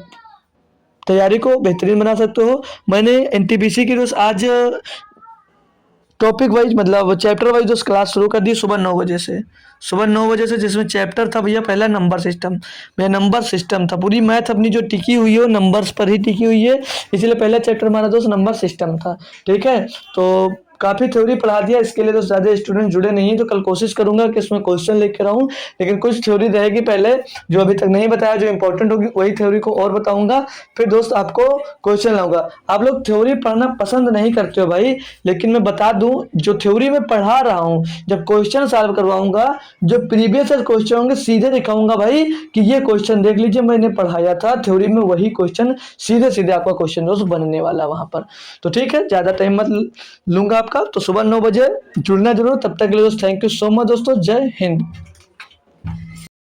तैयारी को बेहतरीन बना सकते हो। मैंने एनटीपीसी की दोस्त आज टॉपिक वाइज मतलब चैप्टर वाइज दोस्त क्लास शुरू कर दी सुबह 9 बजे से। सुबह 9 बजे से जिसमें चैप्टर था भैया पहला नंबर सिस्टम। भैया नंबर सिस्टम था, पूरी मैथ अपनी जो टिकी हुई है वो नंबर्स पर ही टिकी हुई है, इसलिए पहला चैप्टर हमारा दोस्त नंबर सिस्टम था। ठीक है, तो काफ़ी थ्योरी पढ़ा दिया, इसके लिए तो ज़्यादा स्टूडेंट जुड़े नहीं हैं, तो कल कोशिश करूंगा कि इसमें क्वेश्चन लेकर आऊँ, लेकिन कुछ थ्योरी रहेगी पहले जो अभी तक नहीं बताया, जो इंपॉर्टेंट होगी वही थ्योरी को और बताऊंगा, फिर दोस्त आपको क्वेश्चन लाऊंगा। आप लोग थ्योरी पढ़ना पसंद नहीं करते हो भाई, लेकिन मैं बता दूं जो थ्योरी में पढ़ा रहा हूँ, जब क्वेश्चन सॉल्व करवाऊंगा, जो प्रीवियस क्वेश्चन होंगे सीधे दिखाऊंगा भाई कि ये क्वेश्चन देख लीजिए मैंने पढ़ाया था थ्योरी में, वही क्वेश्चन सीधे सीधे आपका क्वेश्चन दोस्त बनने वाला वहां पर। तो ठीक है, ज़्यादा टाइम मत लूंगा आपका, तो सुबह 9 बजे जुड़ना जरूर। तब तक के लिए दोस्त थैंक यू सो मच दोस्तों, जय हिंद।